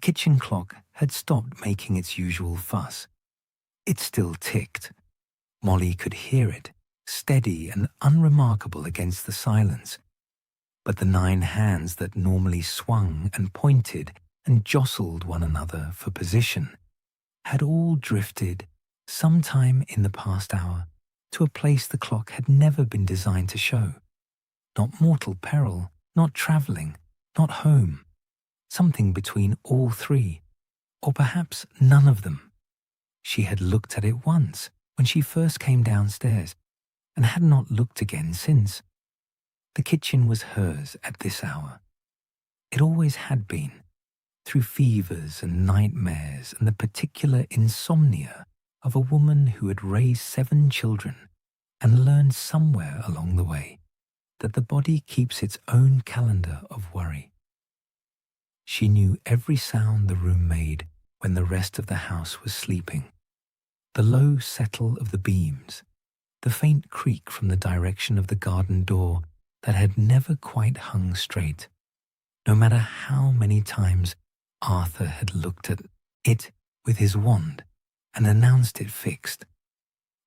kitchen clock had stopped making its usual fuss. It still ticked. Molly could hear it, steady and unremarkable against the silence. But the 9 hands that normally swung and pointed and jostled one another for position had all drifted, sometime in the past hour, to a place the clock had never been designed to show. Not mortal peril, not travelling, not home. Something between all 3, or perhaps none of them. She had looked at it once when she first came downstairs, and had not looked again since. The kitchen was hers at this hour. It always had been, through fevers and nightmares and the particular insomnia of a woman who had raised 7 children and learned somewhere along the way that the body keeps its own calendar of worry. She knew every sound the room made when the rest of the house was sleeping. The low settle of the beams, the faint creak from the direction of the garden door that had never quite hung straight, no matter how many times Arthur had looked at it with his wand and announced it fixed.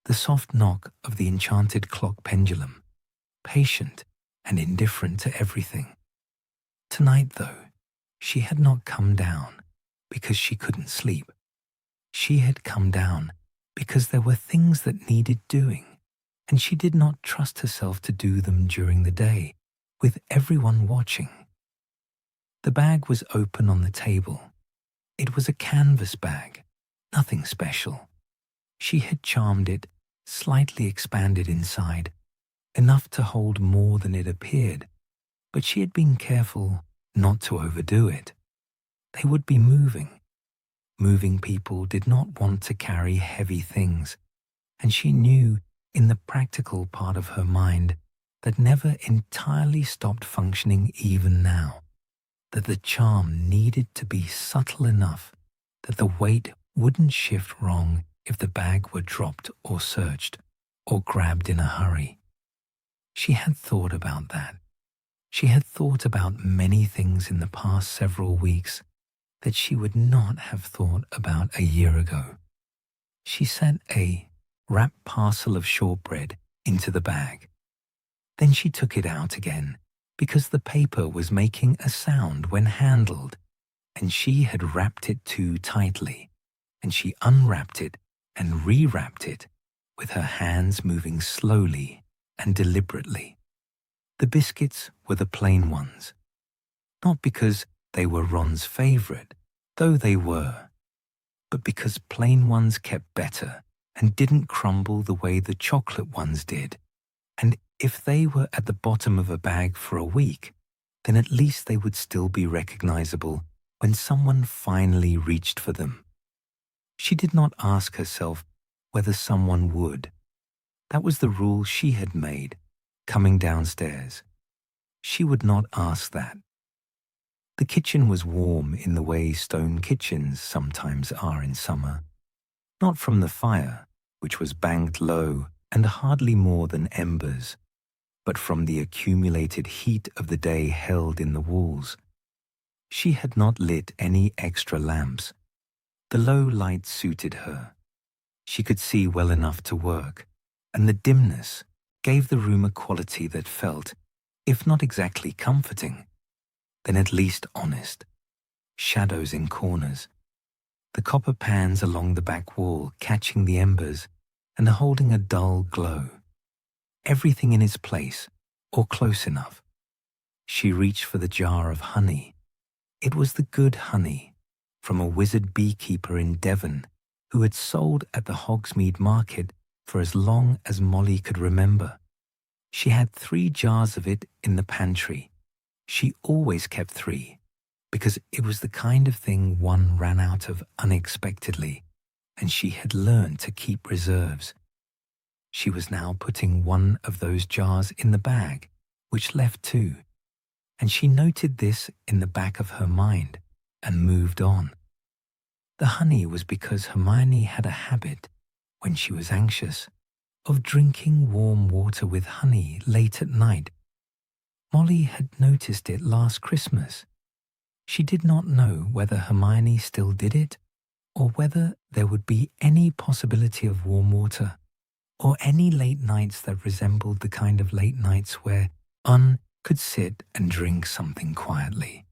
The soft knock of the enchanted clock pendulum, patient and indifferent to everything. Tonight, though, she had not come down because she couldn't sleep. She had come down because there were things that needed doing, and she did not trust herself to do them during the day, with everyone watching. The bag was open on the table. It was a canvas bag, nothing special. She had charmed it, slightly expanded inside, enough to hold more than it appeared, but she had been careful not to overdo it. They would be moving. Moving people did not want to carry heavy things, and she knew in the practical part of her mind that never entirely stopped functioning even now, that the charm needed to be subtle enough that the weight wouldn't shift wrong if the bag were dropped or searched or grabbed in a hurry. She had thought about that. She had thought about many things in the past several weeks that she would not have thought about a year ago. She set a wrapped parcel of shortbread into the bag. Then she took it out again because the paper was making a sound when handled, and she had wrapped it too tightly, and she unwrapped it and rewrapped it with her hands moving slowly and deliberately. The biscuits were the plain ones, not because they were Ron's favorite, though they were, but because plain ones kept better and didn't crumble the way the chocolate ones did. And if they were at the bottom of a bag for a week, then at least they would still be recognizable when someone finally reached for them. She did not ask herself whether someone would. That was the rule she had made, coming downstairs. She would not ask that. The kitchen was warm in the way stone kitchens sometimes are in summer, not from the fire, which was banked low and hardly more than embers, but from the accumulated heat of the day held in the walls. She had not lit any extra lamps. The low light suited her. She could see well enough to work, and the dimness gave the room a quality that felt, if not exactly comforting, then at least honest. Shadows in corners, the copper pans along the back wall catching the embers and holding a dull glow. Everything in its place, or close enough. She reached for the jar of honey. It was the good honey from a wizard beekeeper in Devon who had sold at the Hogsmeade market for as long as Molly could remember. She had 3 jars of it in the pantry. She always kept 3, because it was the kind of thing one ran out of unexpectedly, and she had learned to keep reserves. She was now putting one of those jars in the bag, which left 2, and she noted this in the back of her mind and moved on. The honey was because Hermione had a habit, when she was anxious, of drinking warm water with honey late at night. Molly had noticed it last Christmas. She did not know whether Hermione still did it, or whether there would be any possibility of warm water, or any late nights that resembled the kind of late nights where Un could sit and drink something quietly.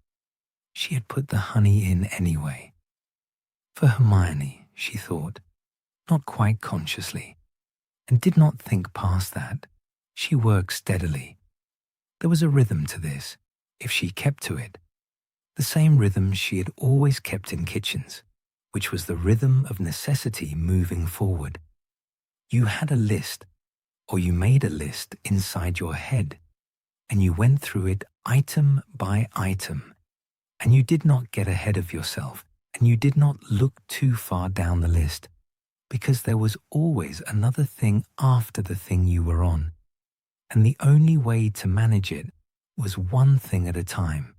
She had put the honey in anyway. For Hermione, she thought, not quite consciously, and did not think past that. She worked steadily. There was a rhythm to this, if she kept to it. The same rhythm she had always kept in kitchens, which was the rhythm of necessity moving forward. You had a list, or you made a list inside your head, and you went through it item by item, and you did not get ahead of yourself, and you did not look too far down the list, because there was always another thing after the thing you were on, and the only way to manage it was one thing at a time.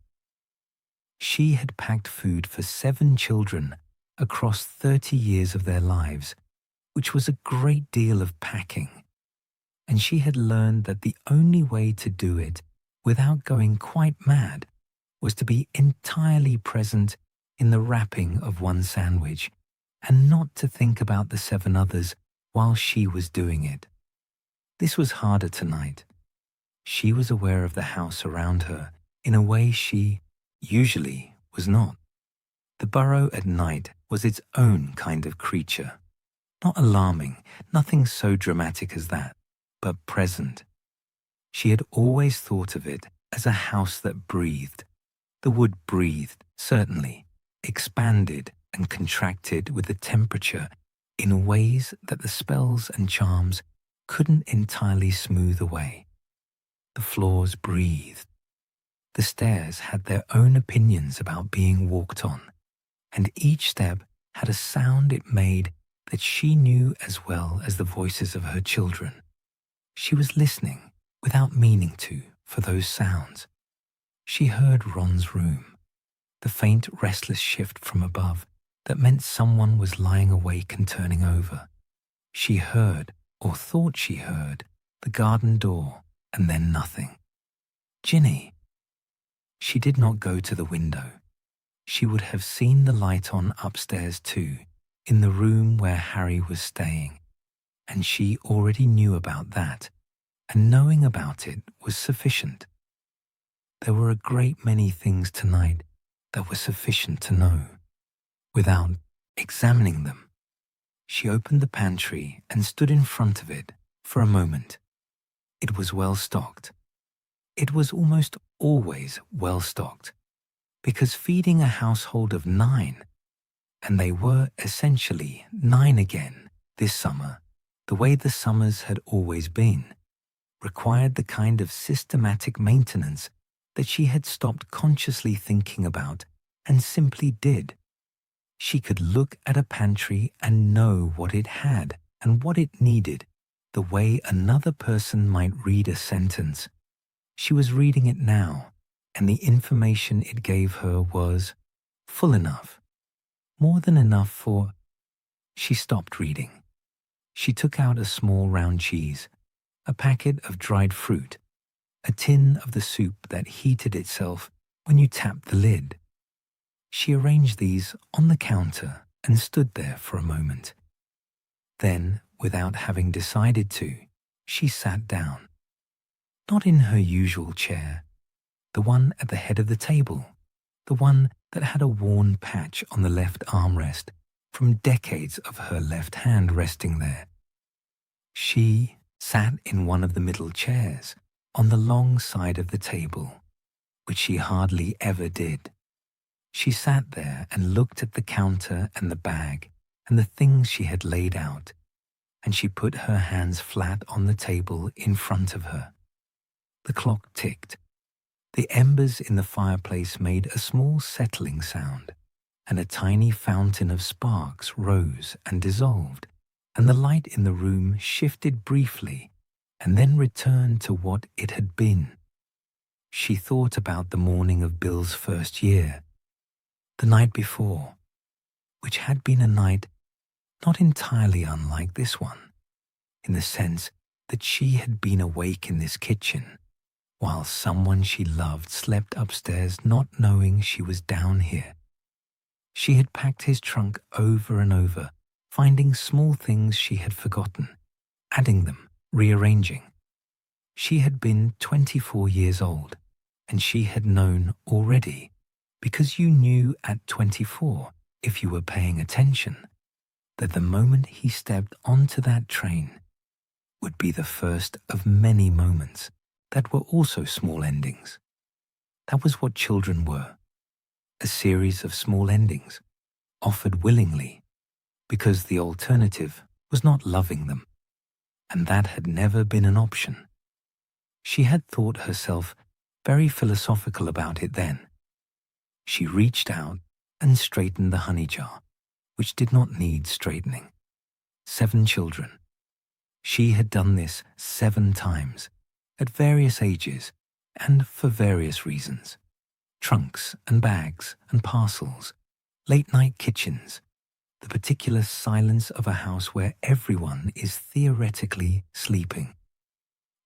She had packed food for 7 children across 30 years of their lives, which was a great deal of packing, and she had learned that the only way to do it without going quite mad was to be entirely present in the wrapping of one sandwich and not to think about the 7 others while she was doing it. This was harder tonight. She was aware of the house around her in a way she, usually, was not. The Burrow at night was its own kind of creature. Not alarming, nothing so dramatic as that, but present. She had always thought of it as a house that breathed. The wood breathed, certainly, expanded and contracted with the temperature in ways that the spells and charms couldn't entirely smooth away. The floors breathed. The stairs had their own opinions about being walked on, and each step had a sound it made that she knew as well as the voices of her children. She was listening, without meaning to, for those sounds. She heard Ron's room, the faint restless shift from above that meant someone was lying awake and turning over. She heard, or thought she heard, the garden door, and then nothing. Ginny. She did not go to the window. She would have seen the light on upstairs too, in the room where Harry was staying, and she already knew about that, and knowing about it was sufficient. There were a great many things tonight that were sufficient to know. Without examining them, she opened the pantry and stood in front of it for a moment. It was well stocked. It was almost always well stocked, because feeding a household of 9, and they were essentially 9 again this summer, the way the summers had always been, required the kind of systematic maintenance that she had stopped consciously thinking about and simply did. She could look at a pantry and know what it had and what it needed, the way another person might read a sentence. She was reading it now, and the information it gave her was full enough, more than enough for... She stopped reading. She took out a small round cheese, a packet of dried fruit, a tin of the soup that heated itself when you tapped the lid. She arranged these on the counter and stood there for a moment. Then, without having decided to, she sat down. Not in her usual chair, the one at the head of the table, the one that had a worn patch on the left armrest from decades of her left hand resting there. She sat in one of the middle chairs on the long side of the table, which she hardly ever did. She sat there and looked at the counter and the bag and the things she had laid out, and she put her hands flat on the table in front of her. The clock ticked. The embers in the fireplace made a small settling sound, and a tiny fountain of sparks rose and dissolved, and the light in the room shifted briefly and then returned to what it had been. She thought about the morning of Bill's first year, the night before, which had been a night not entirely unlike this one, in the sense that she had been awake in this kitchen, while someone she loved slept upstairs not knowing she was down here. She had packed his trunk over and over, finding small things she had forgotten, adding them, rearranging. She had been 24 years old, and she had known already, because you knew at 24, if you were paying attention, that the moment he stepped onto that train would be the first of many moments that were also small endings. That was what children were, a series of small endings, offered willingly, because the alternative was not loving them, and that had never been an option. She had thought herself very philosophical about it then. She reached out and straightened the honey jar, which did not need straightening. 7 children. She had done this 7 times, at various ages and for various reasons. Trunks and bags and parcels, late-night kitchens, the particular silence of a house where everyone is theoretically sleeping.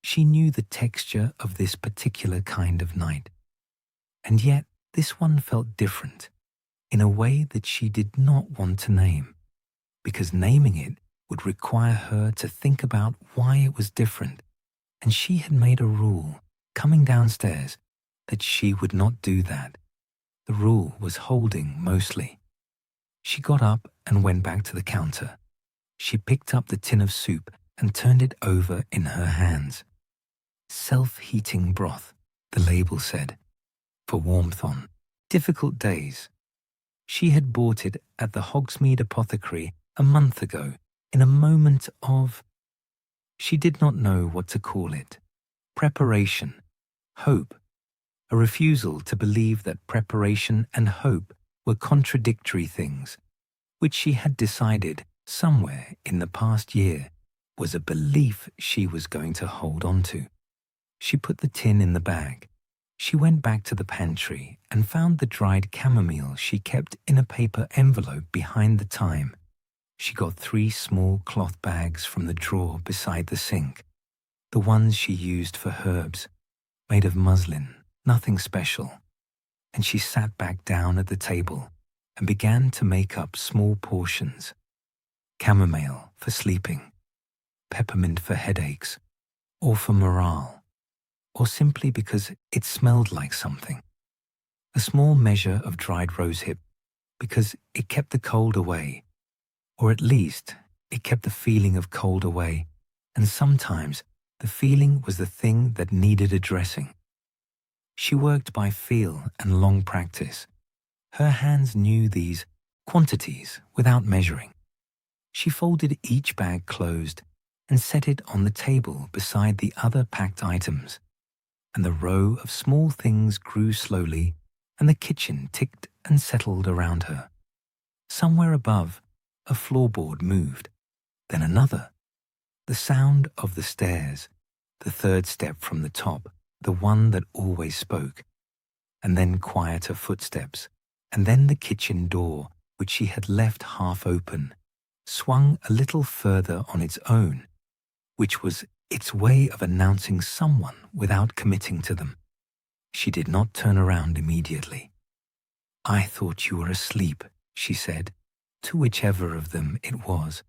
She knew the texture of this particular kind of night, and yet this one felt different in a way that she did not want to name, because naming it would require her to think about why it was different, and she had made a rule, coming downstairs, that she would not do that. The rule was holding mostly. She got up and went back to the counter. She picked up the tin of soup and turned it over in her hands. Self-heating broth, the label said, for warmth on difficult days. She had bought it at the Hogsmeade apothecary a month ago in a moment of, she did not know what to call it, preparation, hope, a refusal to believe that preparation and hope were contradictory things, which she had decided somewhere in the past year was a belief she was going to hold on to. She put the tin in the bag. She went back to the pantry and found the dried chamomile she kept in a paper envelope behind the thyme. She got 3 small cloth bags from the drawer beside the sink, the ones she used for herbs, made of muslin, nothing special, and she sat back down at the table and began to make up small portions. Chamomile for sleeping, peppermint for headaches, or for morale, or simply because it smelled like something. A small measure of dried rosehip because it kept the cold away, or at least it kept the feeling of cold away, and sometimes the feeling was the thing that needed addressing. She worked by feel and long practice. Her hands knew these quantities without measuring. She folded each bag closed and set it on the table beside the other packed items, and the row of small things grew slowly, and the kitchen ticked and settled around her. Somewhere above, a floorboard moved, then another. The sound of the stairs, the 3rd step from the top, the one that always spoke, and then quieter footsteps, and then the kitchen door, which she had left half open, swung a little further on its own, which was its way of announcing someone without committing to them. She did not turn around immediately. "I thought you were asleep," she said, to whichever of them it was.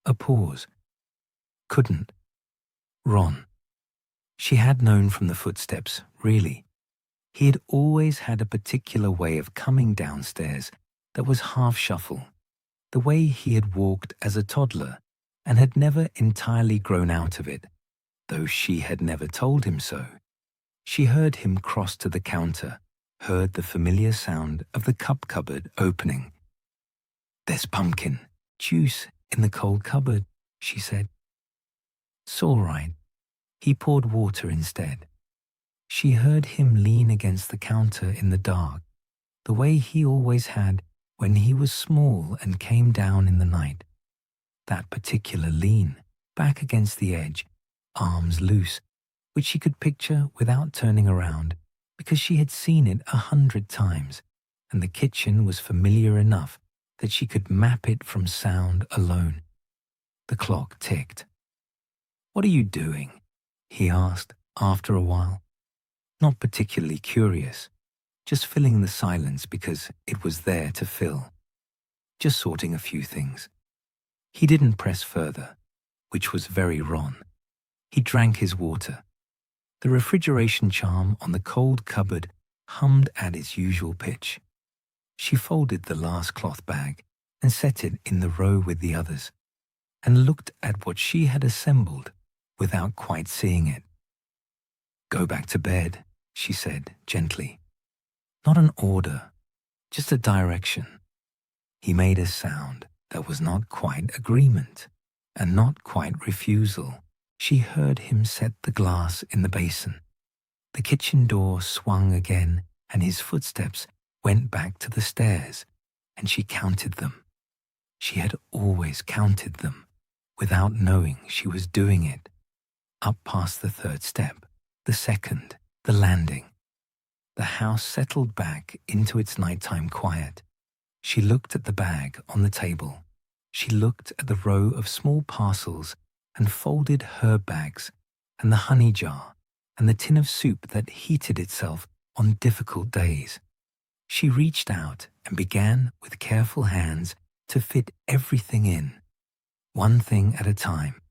A pause. Couldn't. Ron. She had known from the footsteps, really. He had always had a particular way of coming downstairs that was half-shuffle, the way he had walked as a toddler and had never entirely grown out of it, though she had never told him so. She heard him cross to the counter, heard the familiar sound of the cup cupboard opening. "There's pumpkin juice in the cold cupboard," she said. "It's all right." He poured water instead. She heard him lean against the counter in the dark, the way he always had when he was small and came down in the night. That particular lean, back against the edge, arms loose, which she could picture without turning around, because she had seen it 100 times, and the kitchen was familiar enough that she could map it from sound alone. The clock ticked. "What are you doing?" he asked after a while. not particularly curious, just filling the silence because it was there to fill, just sorting a few things. He didn't press further, which was very Ron. He drank his water. The refrigeration charm on the cold cupboard hummed at its usual pitch. She folded the last cloth bag and set it in the row with the others, and looked at what she had assembled without quite seeing it. "Go back to bed," she said gently. Not an order, just a direction. He made a sound that was not quite agreement and not quite refusal. She heard him set the glass in the basin. The kitchen door swung again, and his footsteps went back to the stairs, and she counted them. She had always counted them, without knowing she was doing it. Up past the third step, the second, the landing. The house settled back into its nighttime quiet. She looked at the bag on the table. She looked at the row of small parcels and folded herb bags and the honey jar and the tin of soup that heated itself on difficult days. She reached out and began with careful hands to fit everything in, one thing at a time.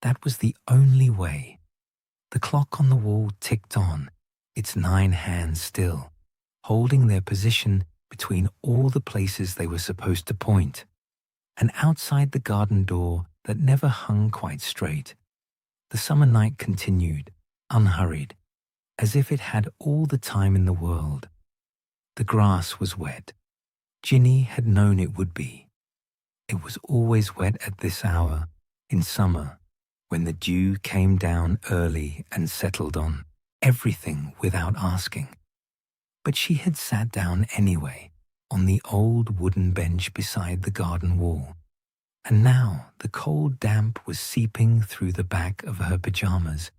That was the only way. The clock on the wall ticked on, its 9 hands still, holding their position between all the places they were supposed to point, and outside the garden door that never hung quite straight. The summer night continued, unhurried, as if it had all the time in the world. The grass was wet. Ginny had known it would be. It was always wet at this hour, in summer, when the dew came down early and settled on everything without asking. But she had sat down anyway, on the old wooden bench beside the garden wall, and now the cold damp was seeping through the back of her pajamas,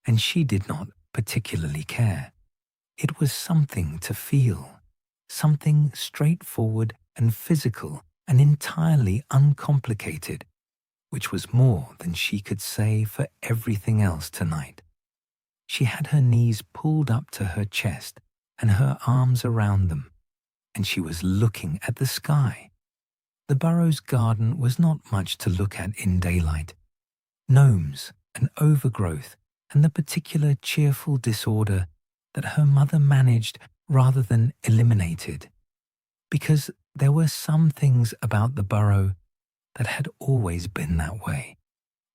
and she did not particularly care. It was something to feel, something straightforward and physical and entirely uncomplicated, which was more than she could say for everything else tonight. She had her knees pulled up to her chest and her arms around them, and she was looking at the sky. The Burrows' garden was not much to look at in daylight. Gnomes and overgrowth and the particular cheerful disorder that her mother managed rather than eliminated, because there were some things about the Burrow that had always been that way,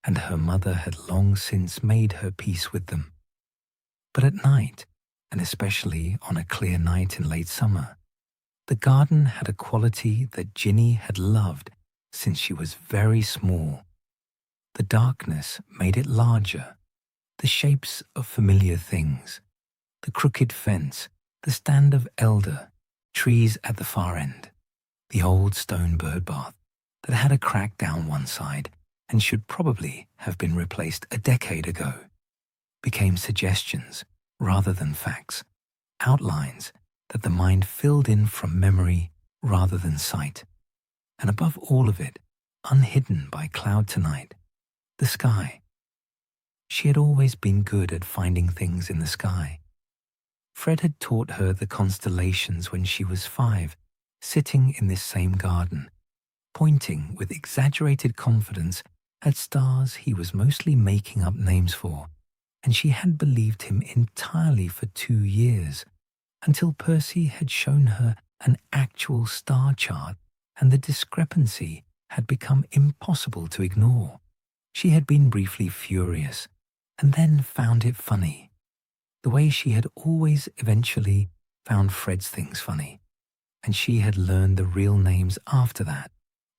and her mother had long since made her peace with them. But at night, and especially on a clear night in late summer, the garden had a quality that Ginny had loved since she was very small. The darkness made it larger, the shapes of familiar things, the crooked fence, the stand of elder, trees at the far end, the old stone bird bath that had a crack down one side and should probably have been replaced a decade ago, became suggestions rather than facts, outlines that the mind filled in from memory rather than sight. And above all of it, unhidden by cloud tonight, the sky. She had always been good at finding things in the sky. Fred had taught her the constellations when she was 5, sitting in this same garden, pointing with exaggerated confidence at stars he was mostly making up names for, and she had believed him entirely for 2 years, until Percy had shown her an actual star chart and the discrepancy had become impossible to ignore. She had been briefly furious, and then found it funny, the way she had always eventually found Fred's things funny, and she had learned the real names after that,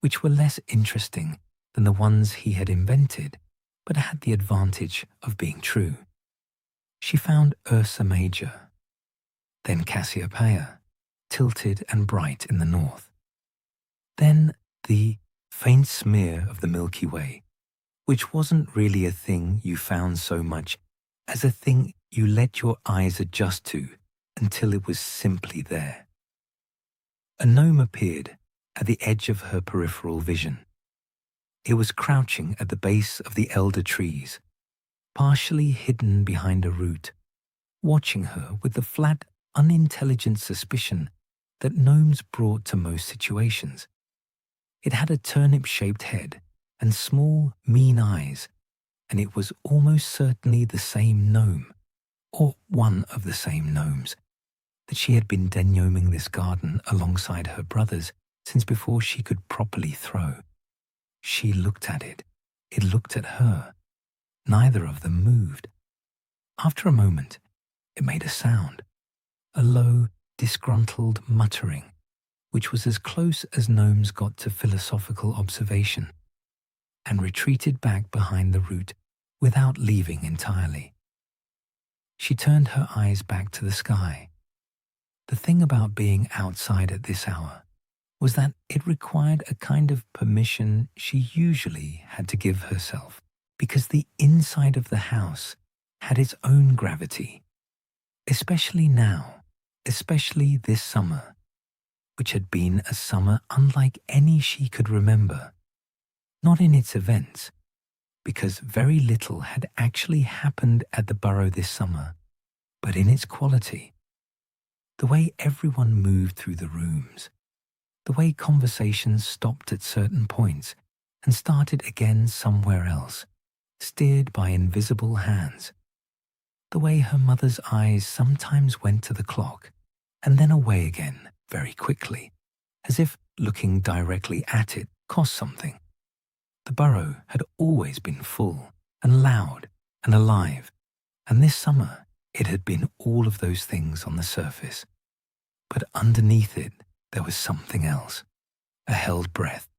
which were less interesting than the ones he had invented, but had the advantage of being true. She found Ursa Major, then Cassiopeia, tilted and bright in the north. Then the faint smear of the Milky Way, which wasn't really a thing you found so much as a thing you let your eyes adjust to until it was simply there. A gnome appeared at the edge of her peripheral vision. It was crouching at the base of the elder trees, partially hidden behind a root, watching her with the flat, unintelligent suspicion that gnomes brought to most situations. It had a turnip-shaped head and small, mean eyes, and it was almost certainly the same gnome, or one of the same gnomes, that she had been denoming this garden alongside her brothers since before she could properly throw. She looked at it. It looked at her. Neither of them moved. After a moment, it made a sound, a low, disgruntled muttering, which was as close as gnomes got to philosophical observation, and retreated back behind the root without leaving entirely. She turned her eyes back to the sky. The thing about being outside at this hour was that it required a kind of permission she usually had to give herself, because the inside of the house had its own gravity, especially now, especially this summer, which had been a summer unlike any she could remember. Not in its events, because very little had actually happened at the Burrow this summer, but in its quality. The way everyone moved through the rooms, the way conversations stopped at certain points and started again somewhere else, steered by invisible hands. The way her mother's eyes sometimes went to the clock and then away again very quickly, as if looking directly at it cost something. The Burrow had always been full and loud and alive, and this summer it had been all of those things on the surface. But underneath it, there was something else, a held breath,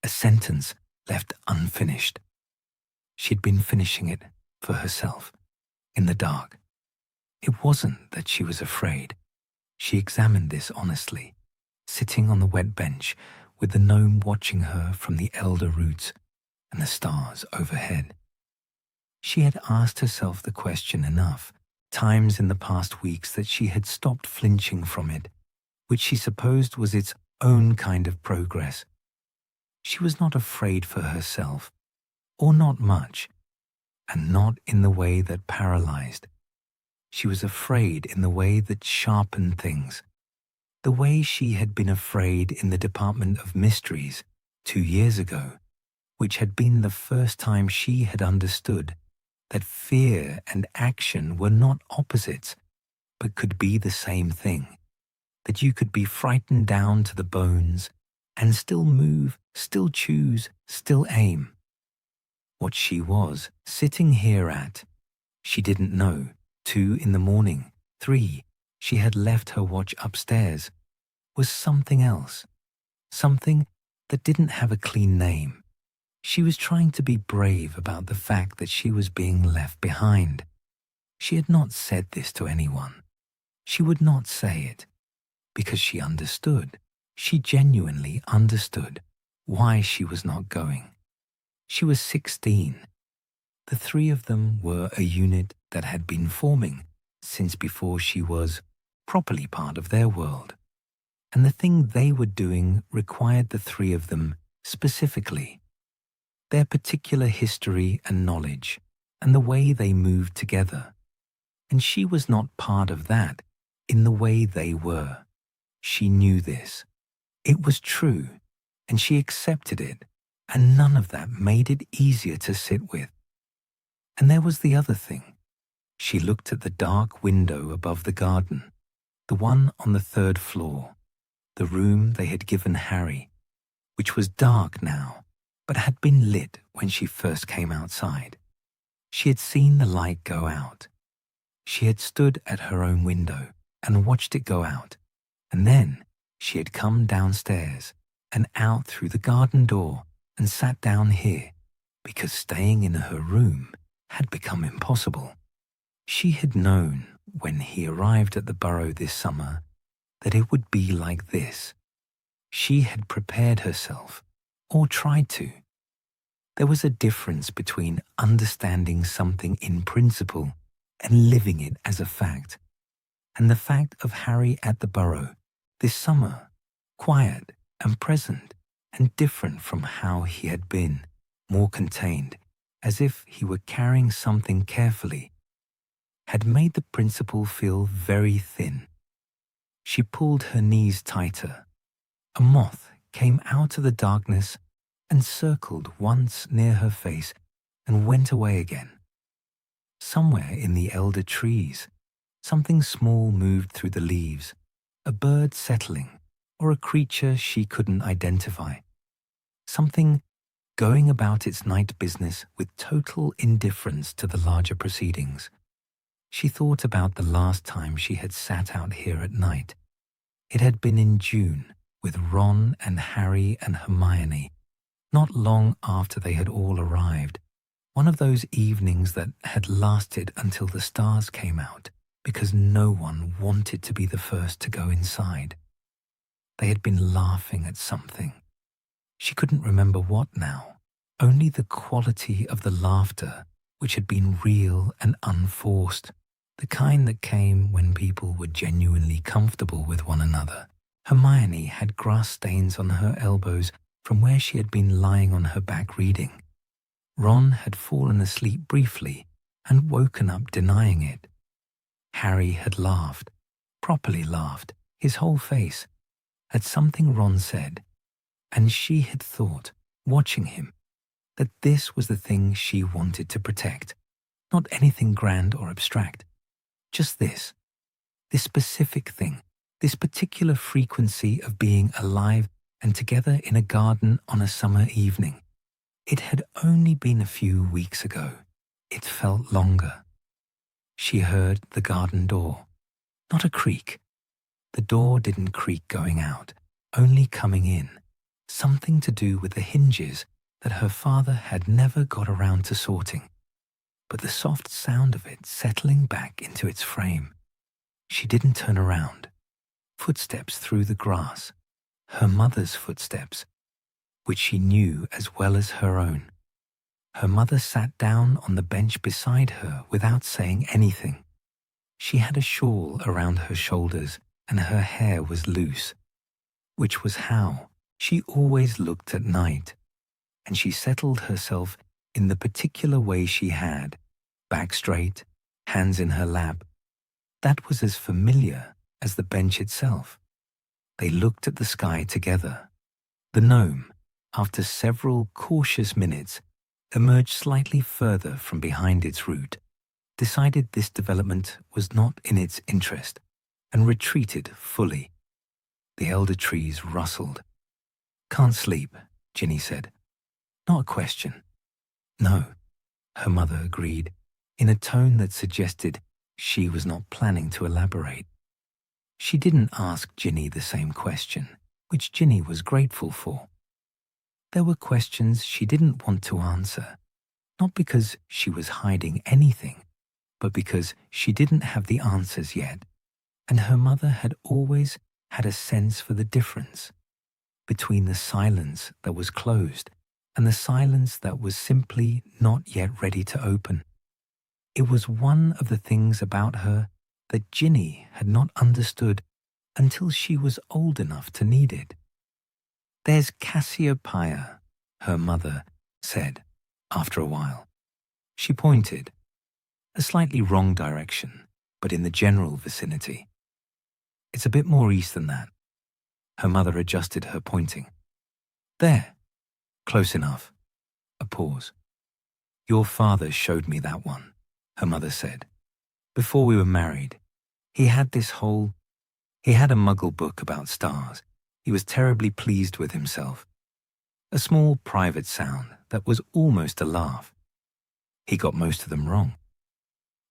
a sentence left unfinished. She'd been finishing it for herself, in the dark. It wasn't that she was afraid. She examined this honestly, sitting on the wet bench with the gnome watching her from the elder roots and the stars overhead. She had asked herself the question enough times in the past weeks that she had stopped flinching from it, which she supposed was its own kind of progress. She was not afraid for herself, or not much, and not in the way that paralyzed. She was afraid in the way that sharpened things, the way she had been afraid in the Department of Mysteries 2 years ago, which had been the first time she had understood that fear and action were not opposites, but could be the same thing, that you could be frightened down to the bones and still move, still choose, still aim. What she was sitting here at, she didn't know, 2 in the morning, 3, she had left her watch upstairs, was something else, something that didn't have a clean name. She was trying to be brave about the fact that she was being left behind. She had not said this to anyone. She would not say it, because she understood. She genuinely understood why she was not going. She was 16. The 3 of them were a unit that had been forming since before she was properly part of their world. And the thing they were doing required the 3 of them specifically, their particular history and knowledge, and the way they moved together. And she was not part of that in the way they were. She knew this. It was true, and she accepted it, and none of that made it easier to sit with. And there was the other thing. She looked at the dark window above the garden, the one on the 3rd floor, the room they had given Harry, which was dark now, but had been lit when she first came outside. She had seen the light go out. She had stood at her own window and watched it go out, and then she had come downstairs and out through the garden door and sat down here because staying in her room had become impossible. She had known when he arrived at the Burrow this summer that it would be like this. She had prepared herself, or tried to. There was a difference between understanding something in principle and living it as a fact. And the fact of Harry at the Burrow this summer, quiet and present and different from how he had been, more contained, as if he were carrying something carefully. had made the principal feel very thin. She pulled her knees tighter. A moth came out of the darkness and circled once near her face and went away again. Somewhere in the elder trees, something small moved through the leaves, a bird settling, or a creature she couldn't identify. Something going about its night business with total indifference to the larger proceedings. She thought about the last time she had sat out here at night. It had been in June, with Ron and Harry and Hermione, not long after they had all arrived. One of those evenings that had lasted until the stars came out because no one wanted to be the first to go inside. They had been laughing at something. She couldn't remember what now, only the quality of the laughter, which had been real and unforced, the kind that came when people were genuinely comfortable with one another. Hermione had grass stains on her elbows from where she had been lying on her back reading. Ron had fallen asleep briefly and woken up denying it. Harry had laughed, properly laughed, his whole face, at something Ron said, and she had thought, watching him, that this was the thing she wanted to protect, not anything grand or abstract, just this specific thing, this particular frequency of being alive and together in a garden on a summer evening. It had only been a few weeks ago. It felt longer. She heard the garden door. Not a creak. The door didn't creak going out, only coming in. Something to do with the hinges that her father had never got around to sorting. But the soft sound of it settling back into its frame. She didn't turn around. Footsteps through the grass. Her mother's footsteps, which she knew as well as her own. Her mother sat down on the bench beside her without saying anything. She had a shawl around her shoulders and her hair was loose, which was how she always looked at night, and she settled herself in the particular way she had, back straight, hands in her lap. That was as familiar as the bench itself. They looked at the sky together. The gnome, after several cautious minutes, emerged slightly further from behind its root, decided this development was not in its interest, and retreated fully. The elder trees rustled. "Can't sleep," Ginny said. "Not a question." "No," her mother agreed, in a tone that suggested she was not planning to elaborate. She didn't ask Ginny the same question, which Ginny was grateful for. There were questions she didn't want to answer, not because she was hiding anything, but because she didn't have the answers yet, and her mother had always had a sense for the difference between the silence that was closed and the silence that was simply not yet ready to open. It was one of the things about her that Ginny had not understood until she was old enough to need it. "There's Cassiopeia," her mother said after a while. She pointed, a slightly wrong direction, but in the general vicinity. "It's a bit more east than that." Her mother adjusted her pointing. "There, close enough." A pause. "Your father showed me that one," her mother said. "Before we were married, he had a muggle book about stars. He was terribly pleased with himself. A small private sound that was almost a laugh. He got most of them wrong."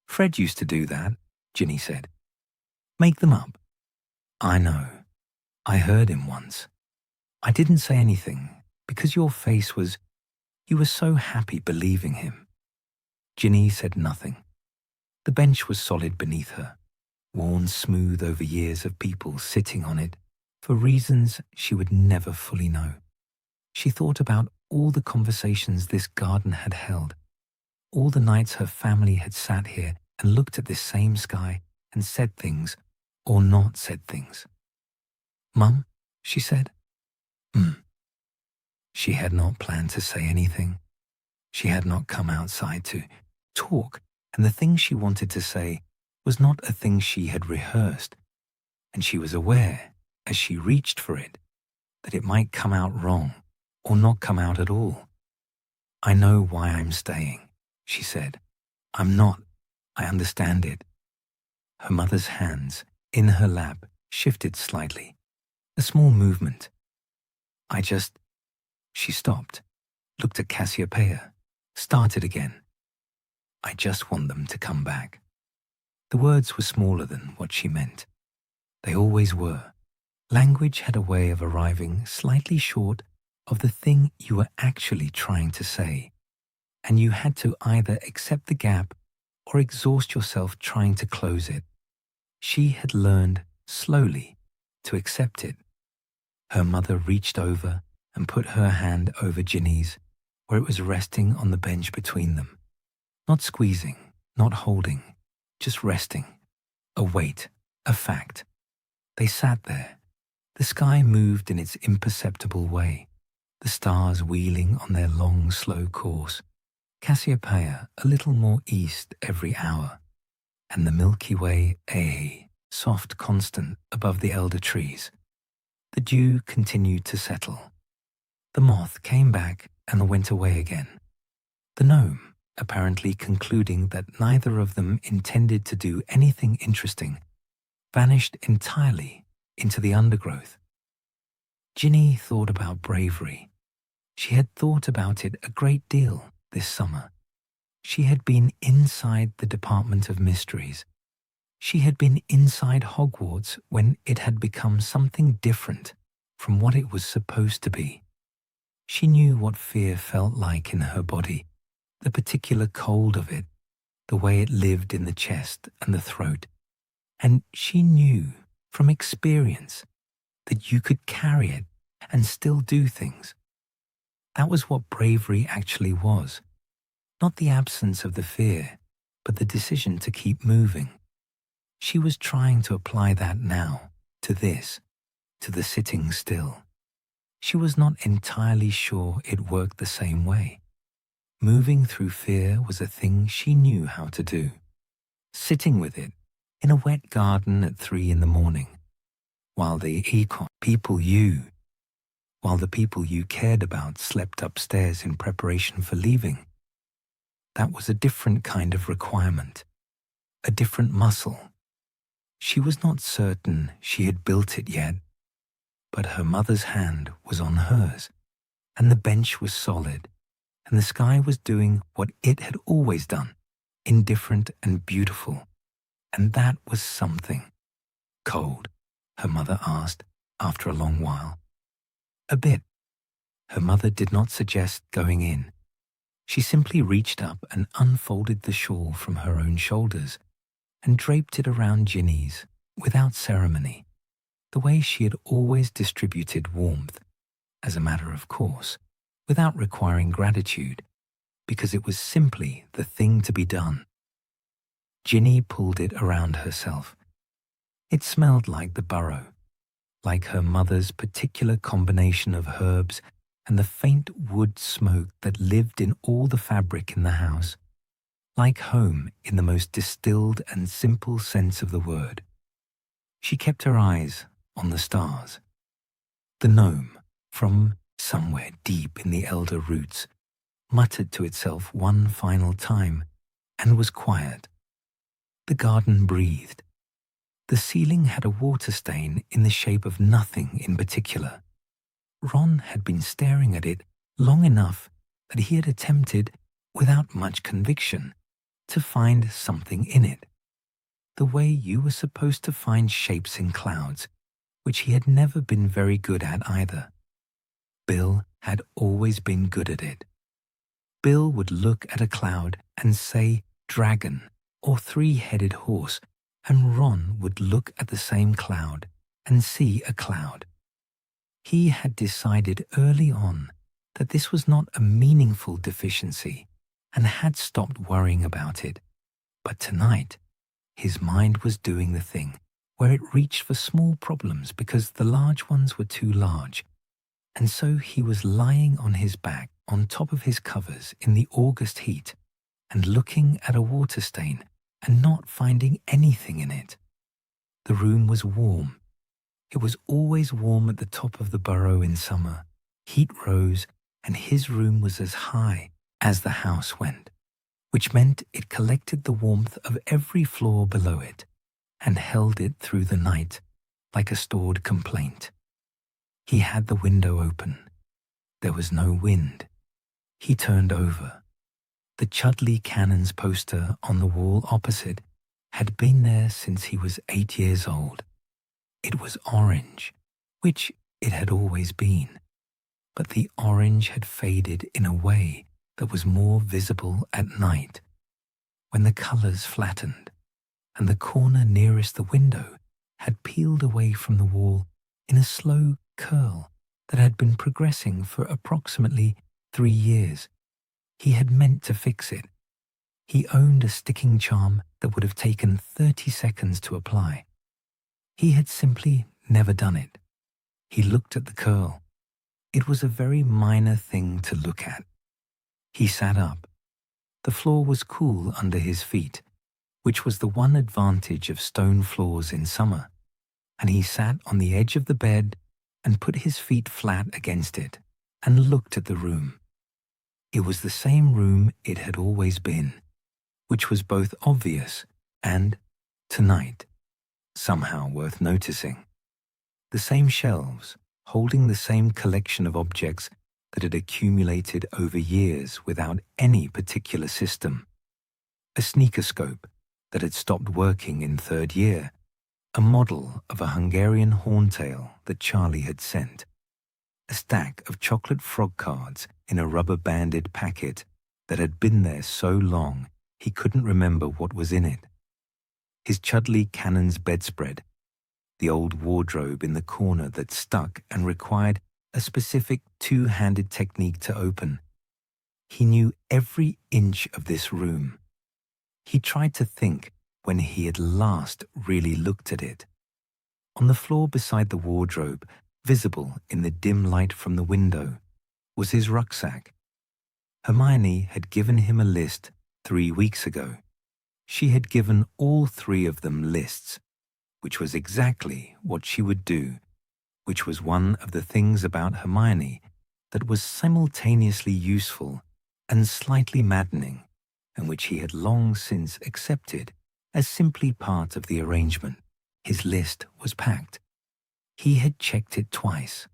"Fred used to do that," Ginny said. "Make them up." "I know. I heard him once. I didn't say anything because your face was, you were so happy believing him." Ginny said nothing. The bench was solid beneath her, worn smooth over years of people sitting on it for reasons she would never fully know. She thought about all the conversations this garden had held, all the nights her family had sat here and looked at this same sky and said things or not said things. "Mum," she said. She had not planned to say anything. She had not come outside to talk and the thing she wanted to say was not a thing she had rehearsed, and she was aware, as she reached for it, that it might come out wrong or not come out at all. "I know why I'm staying," she said. "I'm not. I understand it." Her mother's hands, in her lap, shifted slightly. A small movement. She stopped, looked at Cassiopeia, started again. "I just want them to come back." The words were smaller than what she meant. They always were. Language had a way of arriving slightly short of the thing you were actually trying to say, and you had to either accept the gap or exhaust yourself trying to close it. She had learned, slowly, to accept it. Her mother reached over and put her hand over Ginny's, where it was resting on the bench between them. Not squeezing, not holding, just resting. A weight, a fact. They sat there. The sky moved in its imperceptible way, the stars wheeling on their long, slow course, Cassiopeia a little more east every hour, and the Milky Way soft constant above the elder trees. The dew continued to settle. The moth came back and went away again. The gnome, apparently concluding that neither of them intended to do anything interesting, vanished entirely into the undergrowth. Ginny thought about bravery. She had thought about it a great deal this summer. She had been inside the Department of Mysteries. She had been inside Hogwarts when it had become something different from what it was supposed to be. She knew what fear felt like in her body, the particular cold of it, the way it lived in the chest and the throat. And she knew from experience that you could carry it and still do things. That was what bravery actually was. Not the absence of the fear, but the decision to keep moving. She was trying to apply that now, to this, to the sitting still. She was not entirely sure it worked the same way. Moving through fear was a thing she knew how to do. Sitting with it, in a wet garden at 3 a.m, while the people you cared about slept upstairs in preparation for leaving. That was a different kind of requirement, a different muscle. She was not certain she had built it yet, but her mother's hand was on hers, and the bench was solid, and the sky was doing what it had always done, indifferent and beautiful, and that was something. "Cold?" her mother asked after a long while. "A bit." Her mother did not suggest going in. She simply reached up and unfolded the shawl from her own shoulders and draped it around Ginny's without ceremony, the way she had always distributed warmth, as a matter of course, without requiring gratitude, because it was simply the thing to be done. Ginny pulled it around herself. It smelled like the Burrow, like her mother's particular combination of herbs and the faint wood smoke that lived in all the fabric in the house, like home in the most distilled and simple sense of the word. She kept her eyes on the stars. The gnome, from somewhere deep in the elder roots, muttered to itself one final time and was quiet. The garden breathed. The ceiling had a water stain in the shape of nothing in particular. Ron had been staring at it long enough that he had attempted, without much conviction, to find something in it. The way you were supposed to find shapes in clouds, which he had never been very good at either. Bill had always been good at it. Bill would look at a cloud and say dragon or 3-headed horse, and Ron would look at the same cloud and see a cloud. He had decided early on that this was not a meaningful deficiency and had stopped worrying about it. But tonight, his mind was doing the thing where it reached for small problems because the large ones were too large. And so he was lying on his back on top of his covers in the August heat, and looking at a water stain and not finding anything in it. The room was warm. It was always warm at the top of the burrow in summer. Heat rose, and his room was as high as the house went, which meant it collected the warmth of every floor below it and held it through the night like a stored complaint. He had the window open. There was no wind. He turned over. The Chudley Cannons poster on the wall opposite had been there since he was 8 years old. It was orange, which it had always been, but the orange had faded in a way that was more visible at night, when the colors flattened, and the corner nearest the window had peeled away from the wall in a slow curl that had been progressing for approximately 3 years. He had meant to fix it. He owned a sticking charm that would have taken 30 seconds to apply. He had simply never done it. He looked at the curl. It was a very minor thing to look at. He sat up. The floor was cool under his feet, which was the one advantage of stone floors in summer, and he sat on the edge of the bed and put his feet flat against it and looked at the room. It was the same room it had always been, which was both obvious and, tonight, somehow worth noticing. The same shelves, holding the same collection of objects that had accumulated over years without any particular system. A sneakoscope that had stopped working in 3rd year, a model of a Hungarian horntail that Charlie had sent, a stack of chocolate frog cards in a rubber-banded packet that had been there so long he couldn't remember what was in it, his Chudley Cannons bedspread, the old wardrobe in the corner that stuck and required a specific 2-handed technique to open. He knew every inch of this room. He tried to think when he had last really looked at it. On the floor beside the wardrobe, visible in the dim light from the window, was his rucksack. Hermione had given him a list 3 weeks ago. She had given all 3 of them lists, which was exactly what she would do, which was one of the things about Hermione that was simultaneously useful and slightly maddening, and which he had long since accepted as simply part of the arrangement. His list was packed. He had checked it twice,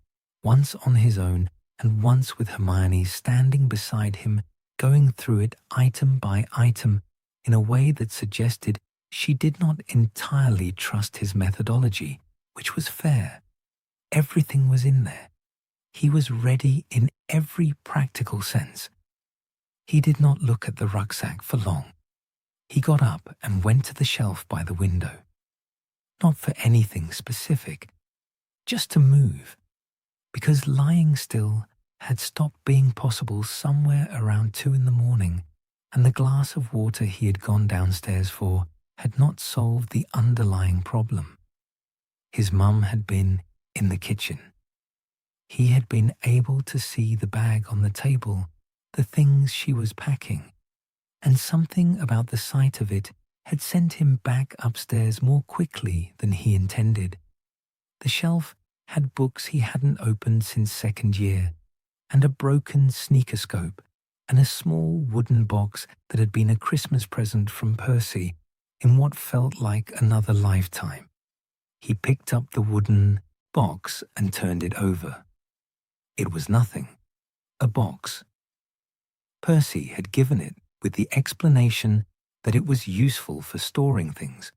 once on his own and once with Hermione standing beside him, going through it item by item in a way that suggested she did not entirely trust his methodology, which was fair. Everything was in there. He was ready in every practical sense. He did not look at the rucksack for long. He got up and went to the shelf by the window. Not for anything specific, just to move, because lying still had stopped being possible somewhere around 2 in the morning, and the glass of water he had gone downstairs for had not solved the underlying problem. His mum had been in the kitchen. He had been able to see the bag on the table, the things she was packing, and something about the sight of it had sent him back upstairs more quickly than he intended. The shelf had books he hadn't opened since 2nd year, and a broken sneakoscope, and a small wooden box that had been a Christmas present from Percy in what felt like another lifetime. He picked up the wooden box and turned it over. It was nothing. A box. Percy had given it with the explanation that it was useful for storing things,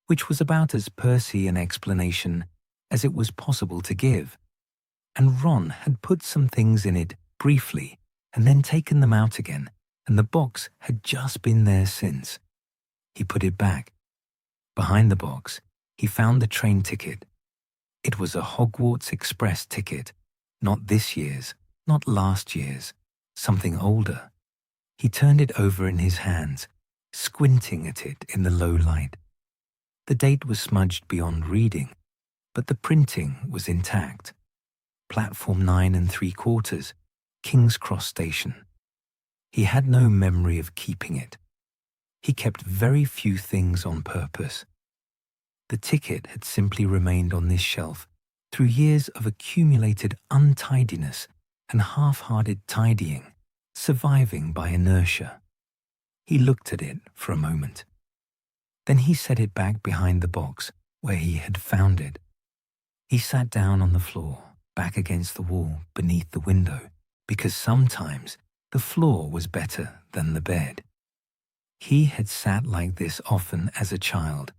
which was about as Percy an explanation as it was possible to give. And Ron had put some things in it briefly and then taken them out again, and the box had just been there since. He put it back. Behind the box, he found the train ticket. It was a Hogwarts Express ticket, not this year's, not last year's, something older. He turned it over in his hands, squinting at it in the low light. The date was smudged beyond reading, but the printing was intact. Platform 9 3/4, King's Cross Station. He had no memory of keeping it. He kept very few things on purpose. The ticket had simply remained on this shelf through years of accumulated untidiness and half-hearted tidying, surviving by inertia. He looked at it for a moment. Then he set it back behind the box where he had found it. He sat down on the floor, back against the wall beneath the window, because sometimes the floor was better than the bed. He had sat like this often as a child,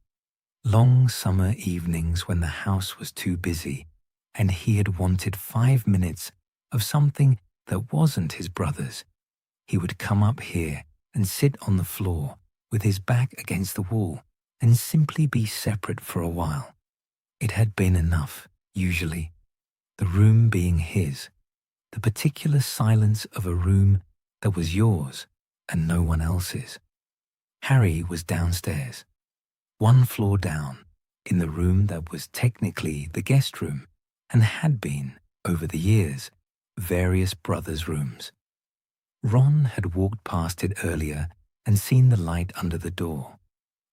long summer evenings when the house was too busy and he had wanted 5 minutes of something that wasn't his brother's. He would come up here and sit on the floor with his back against the wall and simply be separate for a while. It had been enough, usually, the room being his, the particular silence of a room that was yours and no one else's. Harry was downstairs, 1 floor down, in the room that was technically the guest room and had been, over the years, various brothers' rooms. Ron had walked past it earlier and seen the light under the door,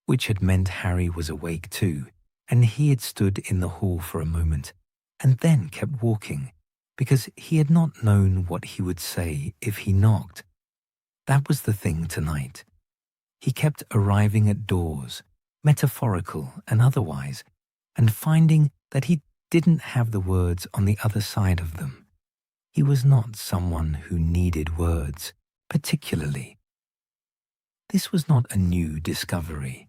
which had meant Harry was awake too, and he had stood in the hall for a moment and then kept walking because he had not known what he would say if he knocked. That was the thing tonight. He kept arriving at doors, metaphorical and otherwise, and finding that he didn't have the words on the other side of them. He was not someone who needed words, particularly. This was not a new discovery.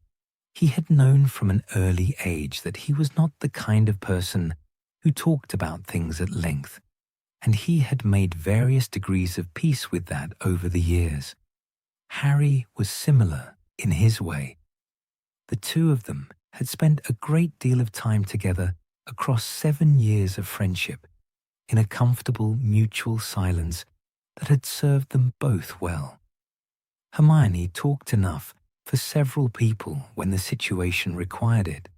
He had known from an early age that he was not the kind of person who talked about things at length, and he had made various degrees of peace with that over the years. Harry was similar in his way. The two of them had spent a great deal of time together across 7 years of friendship, in a comfortable mutual silence that had served them both well. Hermione talked enough for several people when the situation required it,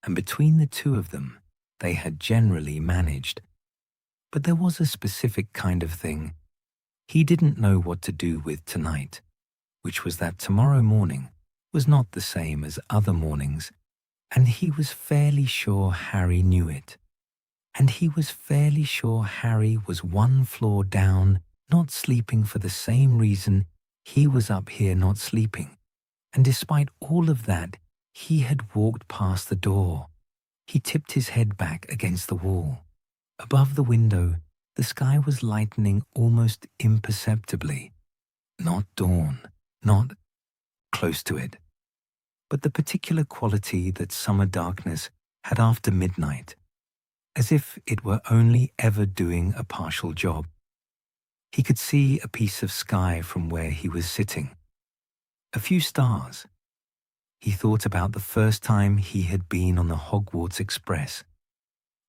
and between the two of them, they had generally managed. But there was a specific kind of thing he didn't know what to do with tonight, which was that tomorrow morning was not the same as other mornings, and he was fairly sure Harry knew it. And he was fairly sure Harry was 1 floor down, not sleeping for the same reason he was up here not sleeping. And despite all of that, he had walked past the door. He tipped his head back against the wall. Above the window, the sky was lightening almost imperceptibly. Not dawn, not close to it, but the particular quality that summer darkness had after midnight, as if it were only ever doing a partial job. He could see a piece of sky from where he was sitting. A few stars. He thought about the first time he had been on the Hogwarts Express.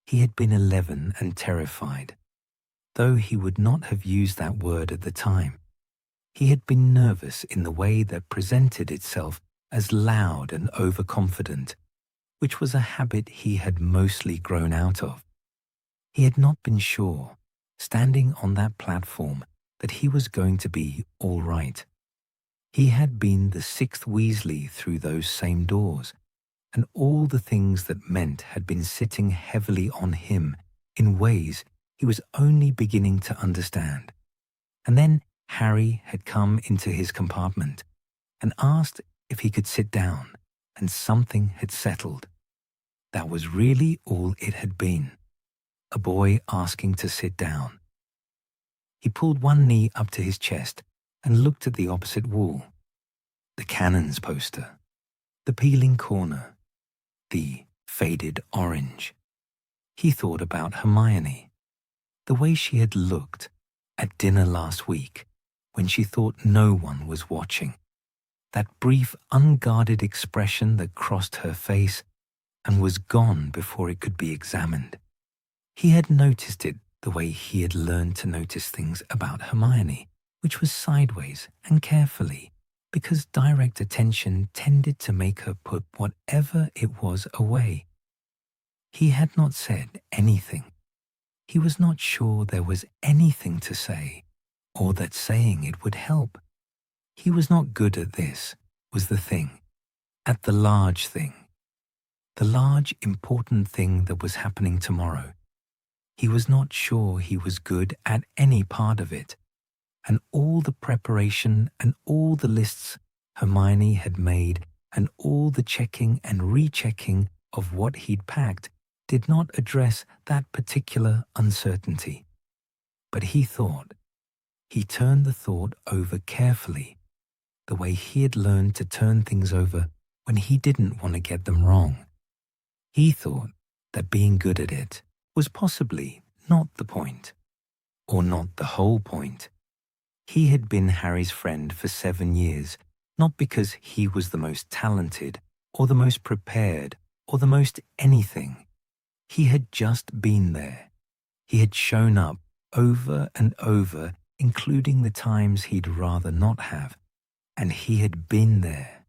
He had been 11 and terrified, though he would not have used that word at the time. He had been nervous in the way that presented itself as loud and overconfident, which was a habit he had mostly grown out of. He had not been sure, standing on that platform, that he was going to be all right. He had been the 6th Weasley through those same doors, and all the things that meant had been sitting heavily on him in ways he was only beginning to understand. And then Harry had come into his compartment and asked if he could sit down, and something had settled. That was really all it had been, a boy asking to sit down. He pulled one knee up to his chest and looked at the opposite wall. The Cannons poster, the peeling corner, the faded orange. He thought about Hermione, the way she had looked at dinner last week when she thought no one was watching. That brief, unguarded expression that crossed her face and was gone before it could be examined. He had noticed it the way he had learned to notice things about Hermione, which was sideways and carefully, because direct attention tended to make her put whatever it was away. He had not said anything. He was not sure there was anything to say, or that saying it would help. He was not good at this, was the thing, at the large thing. The large, important thing that was happening tomorrow. He was not sure he was good at any part of it, and all the preparation and all the lists Hermione had made and all the checking and rechecking of what he'd packed did not address that particular uncertainty. But he turned the thought over carefully, the way he had learned to turn things over when he didn't want to get them wrong. He thought that being good at it was possibly not the point, or not the whole point. He had been Harry's friend for 7 years, not because he was the most talented, or the most prepared, or the most anything. He had just been there. He had shown up over and over, including the times he'd rather not have, and he had been there.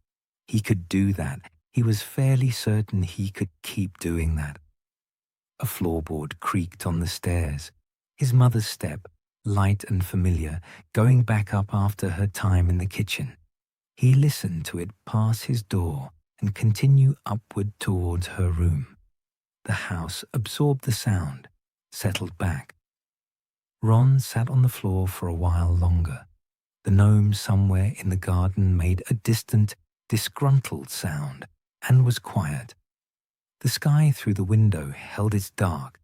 He could do that. He was fairly certain he could keep doing that. A floorboard creaked on the stairs. His mother's step, light and familiar, going back up after her time in the kitchen. He listened to it pass his door and continue upward towards her room. The house absorbed the sound, settled back. Ron sat on the floor for a while longer. The gnome somewhere in the garden made a distant, disgruntled sound and was quiet. The sky through the window held its dark.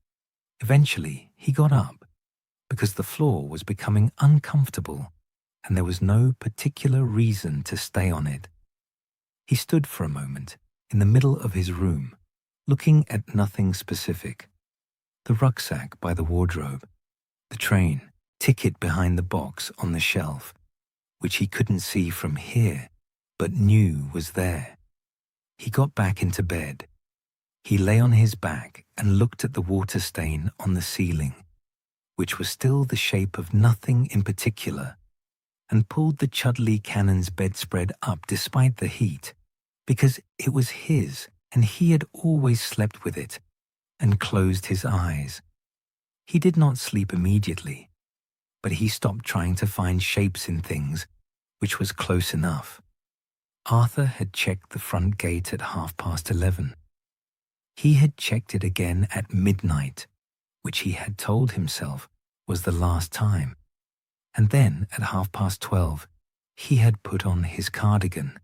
Eventually, he got up, because the floor was becoming uncomfortable, and there was no particular reason to stay on it. He stood for a moment in the middle of his room, looking at nothing specific. The rucksack by the wardrobe, the train ticket behind the box on the shelf, which he couldn't see from here, but knew was there. He got back into bed. He lay on his back and looked at the water stain on the ceiling, which was still the shape of nothing in particular, and pulled the Chudley Cannon's bedspread up despite the heat, because it was his and he had always slept with it, and closed his eyes. He did not sleep immediately, but he stopped trying to find shapes in things, which was close enough. Arthur had checked the front gate at 11:30. He had checked it again at midnight, which he had told himself was the last time. And then at 12:30, he had put on his cardigan,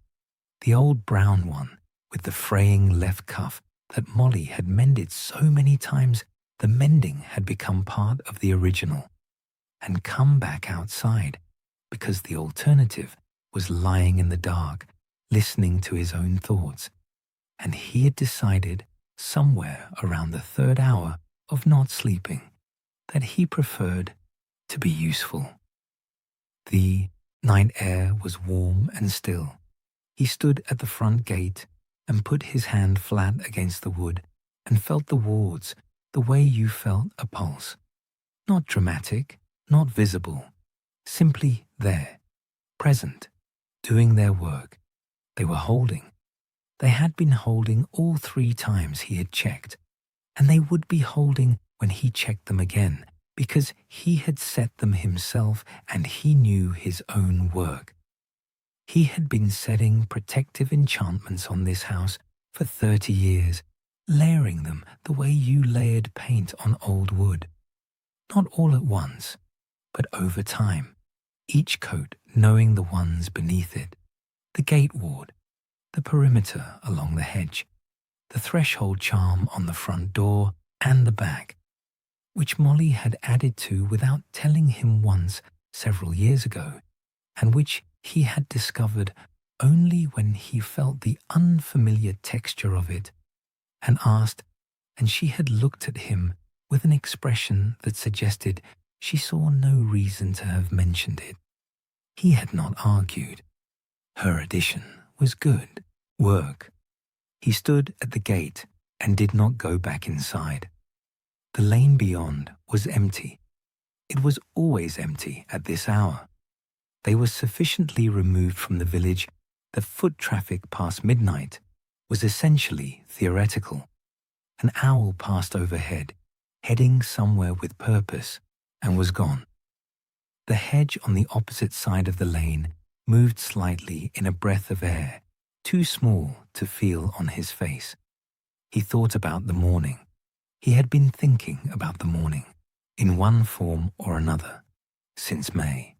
the old brown one with the fraying left cuff that Molly had mended so many times the mending had become part of the original, and come back outside, because the alternative was lying in the dark, listening to his own thoughts, and he had decided somewhere around the 3rd hour of not sleeping that he preferred to be useful. The night air was warm and still. He stood at the front gate and put his hand flat against the wood and felt the wards the way you felt a pulse. Not dramatic, not visible, simply there, present, doing their work. They were holding. They had been holding all 3 times he had checked, and they would be holding when he checked them again, because he had set them himself and he knew his own work. He had been setting protective enchantments on this house for 30 years, layering them the way you layered paint on old wood. Not all at once, but over time, each coat knowing the ones beneath it. The gate ward, the perimeter along the hedge, the threshold charm on the front door and the back, which Molly had added to without telling him once several years ago, and which he had discovered only when he felt the unfamiliar texture of it, and asked, and she had looked at him with an expression that suggested she saw no reason to have mentioned it. He had not argued. Her addition was good work. He stood at the gate and did not go back inside. The lane beyond was empty. It was always empty at this hour. They were sufficiently removed from the village that foot traffic past midnight was essentially theoretical. An owl passed overhead, heading somewhere with purpose, and was gone. The hedge on the opposite side of the lane moved slightly in a breath of air, too small to feel on his face. He thought about the morning. He had been thinking about the morning, in one form or another, since May.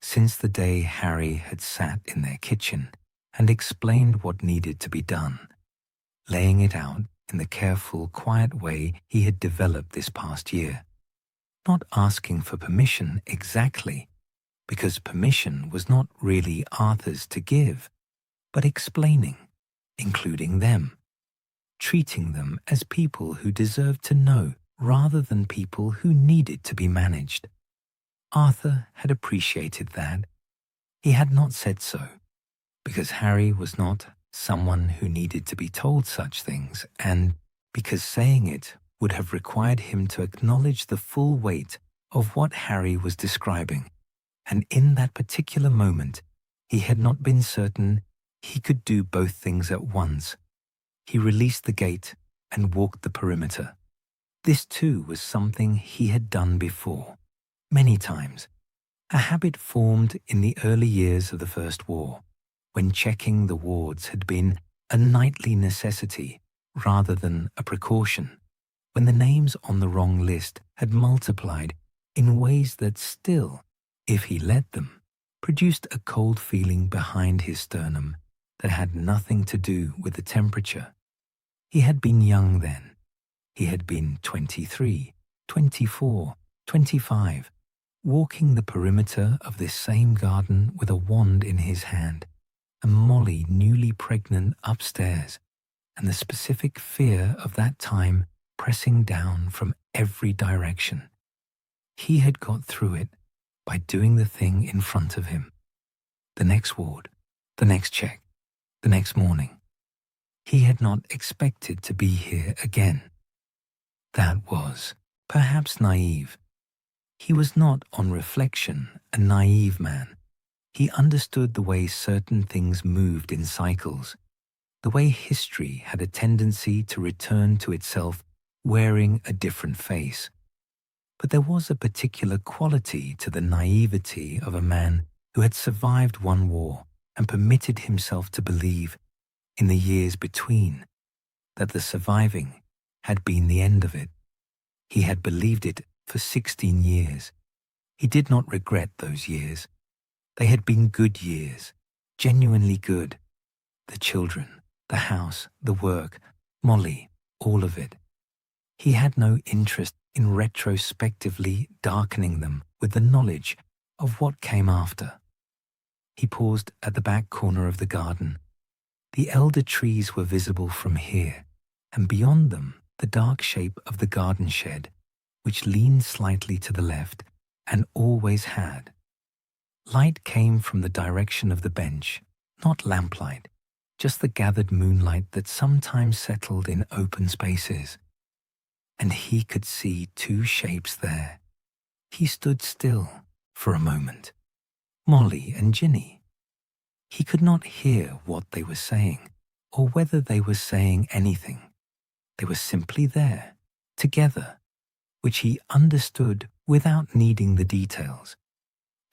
Since the day Harry had sat in their kitchen and explained what needed to be done, laying it out in the careful, quiet way he had developed this past year. Not asking for permission exactly, because permission was not really Arthur's to give, but explaining, including them, treating them as people who deserved to know rather than people who needed to be managed. Arthur had appreciated that. He had not said so, because Harry was not someone who needed to be told such things, and because saying it would have required him to acknowledge the full weight of what Harry was describing, and in that particular moment, he had not been certain he could do both things at once. He released the gate and walked the perimeter. This too was something he had done before, many times, a habit formed in the early years of the First War, when checking the wards had been a nightly necessity rather than a precaution, when the names on the wrong list had multiplied in ways that still, if he let them, produced a cold feeling behind his sternum that had nothing to do with the temperature. He had been young then. He had been 23, 24, 25, walking the perimeter of this same garden with a wand in his hand, and Molly newly pregnant upstairs, and the specific fear of that time pressing down from every direction. He had got through it by doing the thing in front of him. The next ward, the next check, the next morning. He had not expected to be here again. That was, perhaps, naive. He was not, on reflection, a naive man. He understood the way certain things moved in cycles, the way history had a tendency to return to itself wearing a different face. But there was a particular quality to the naivety of a man who had survived one war and permitted himself to believe, in the years between, that the surviving had been the end of it. He had believed it for 16 years. He did not regret those years. They had been good years, genuinely good. The children, the house, the work, Molly, all of it. He had no interest in retrospectively darkening them with the knowledge of what came after. He paused at the back corner of the garden. The elder trees were visible from here, and beyond them the dark shape of the garden shed, which leaned slightly to the left and always had. Light came from the direction of the bench, not lamplight, just the gathered moonlight that sometimes settled in open spaces. And he could see two shapes there. He stood still for a moment. Molly and Ginny. He could not hear what they were saying, or whether they were saying anything. They were simply there, together, which he understood without needing the details.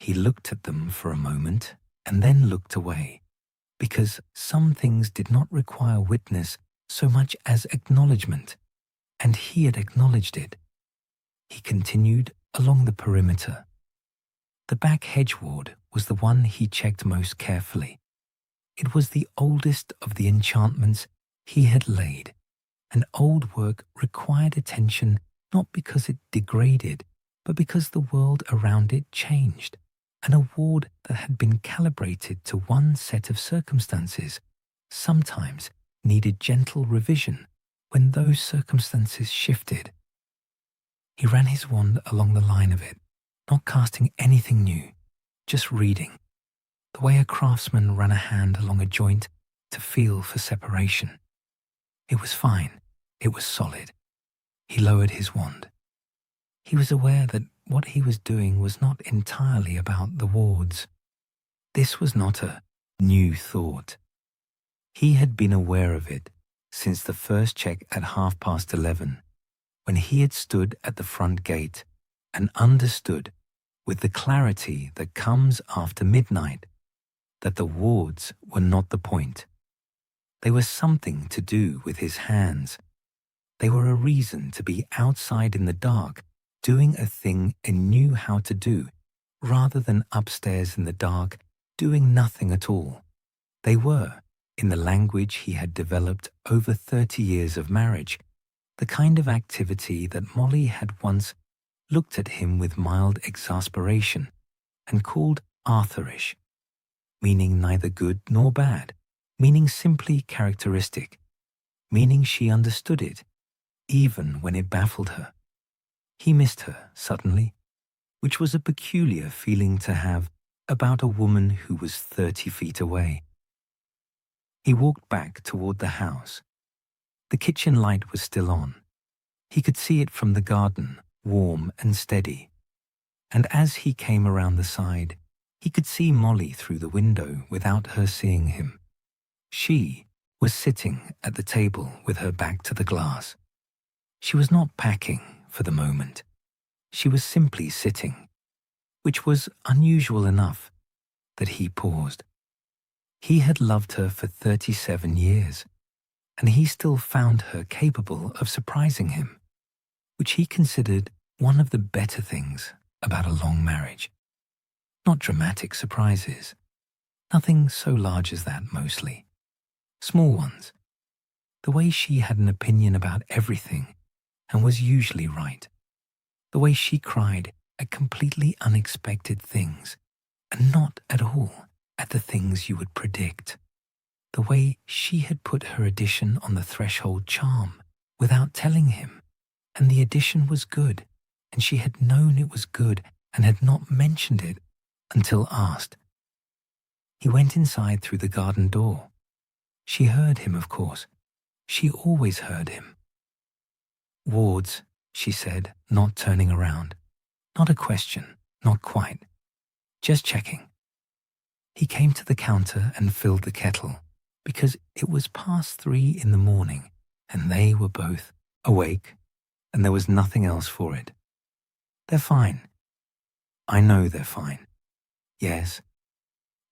He looked at them for a moment and then looked away, because some things did not require witness so much as acknowledgement, and he had acknowledged it. He continued along the perimeter. The back hedge ward was the one he checked most carefully. It was the oldest of the enchantments he had laid, and old work required attention not because it degraded, but because the world around it changed, and a ward that had been calibrated to one set of circumstances sometimes needed gentle revision when those circumstances shifted. He ran his wand along the line of it, not casting anything new, just reading, the way a craftsman ran a hand along a joint to feel for separation. It was fine. It was solid. He lowered his wand. He was aware that what he was doing was not entirely about the wards. This was not a new thought. He had been aware of it since the first check at 11:30, when he had stood at the front gate and understood with the clarity that comes after midnight, that the wards were not the point. They were something to do with his hands. They were a reason to be outside in the dark, doing a thing he knew how to do, rather than upstairs in the dark, doing nothing at all. They were, in the language he had developed over 30 years of marriage, the kind of activity that Molly had once looked at him with mild exasperation and called Arthurish, meaning neither good nor bad, meaning simply characteristic, meaning she understood it, even when it baffled her. He missed her, suddenly, which was a peculiar feeling to have about a woman who was 30 feet away. He walked back toward the house. The kitchen light was still on. He could see it from the garden, warm and steady. And as he came around the side, he could see Molly through the window without her seeing him. She was sitting at the table with her back to the glass. She was not packing for the moment. She was simply sitting, which was unusual enough that he paused. He had loved her for 37 years, and he still found her capable of surprising him, which he considered one of the better things about a long marriage. Not dramatic surprises, nothing so large as that mostly. Small ones. The way she had an opinion about everything and was usually right. The way she cried at completely unexpected things and not at all at the things you would predict. The way she had put her addition on the threshold charm without telling him, and the addition was good, and she had known it was good and had not mentioned it until asked. He went inside through the garden door. She heard him, of course. She always heard him. "Wards," she said, not turning around. Not a question, not quite. Just checking. He came to the counter and filled the kettle, because it was past 3 in the morning, and they were both awake, and there was nothing else for it. "They're fine." "I know they're fine." "Yes."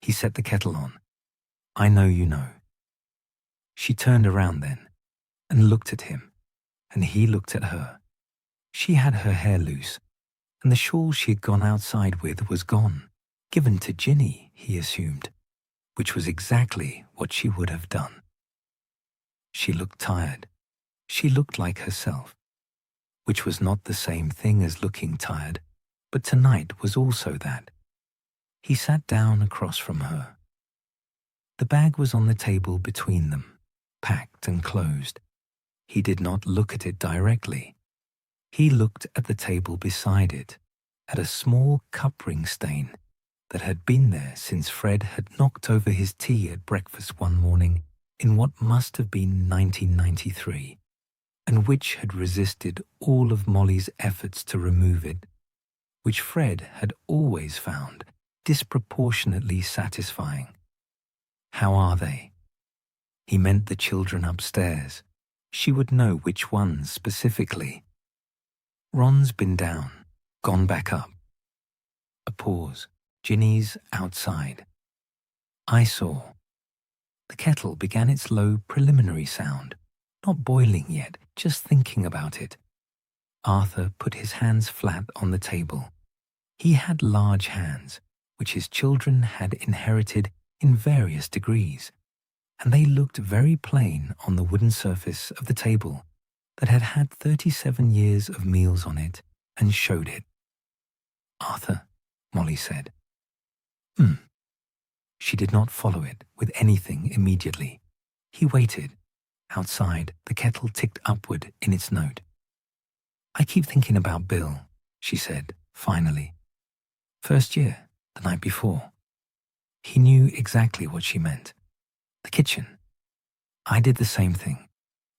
He set the kettle on. "I know you know." She turned around then and looked at him, and he looked at her. She had her hair loose, and the shawl she had gone outside with was gone, given to Ginny, he assumed, which was exactly what she would have done. She looked tired. She looked like herself, which was not the same thing as looking tired, but tonight was also that. He sat down across from her. The bag was on the table between them, packed and closed. He did not look at it directly. He looked at the table beside it, at a small cup ring stain that had been there since Fred had knocked over his tea at breakfast one morning in what must have been 1993, and which had resisted all of Molly's efforts to remove it, which Fred had always found disproportionately satisfying. "How are they?" He meant the children upstairs. She would know which ones specifically. "Ron's been down, gone back up." A pause. Ginny's outside. "I saw." The kettle began its low preliminary sound, not boiling yet, just thinking about it. Arthur put his hands flat on the table. He had large hands, which his children had inherited in various degrees, and they looked very plain on the wooden surface of the table that had had 37 years of meals on it and showed it. "Arthur," Molly said. She did not follow it with anything immediately. He waited. Outside, the kettle ticked upward in its note. "I keep thinking about Bill," she said, finally. "First year, the night before." He knew exactly what she meant. "The kitchen. I did the same thing."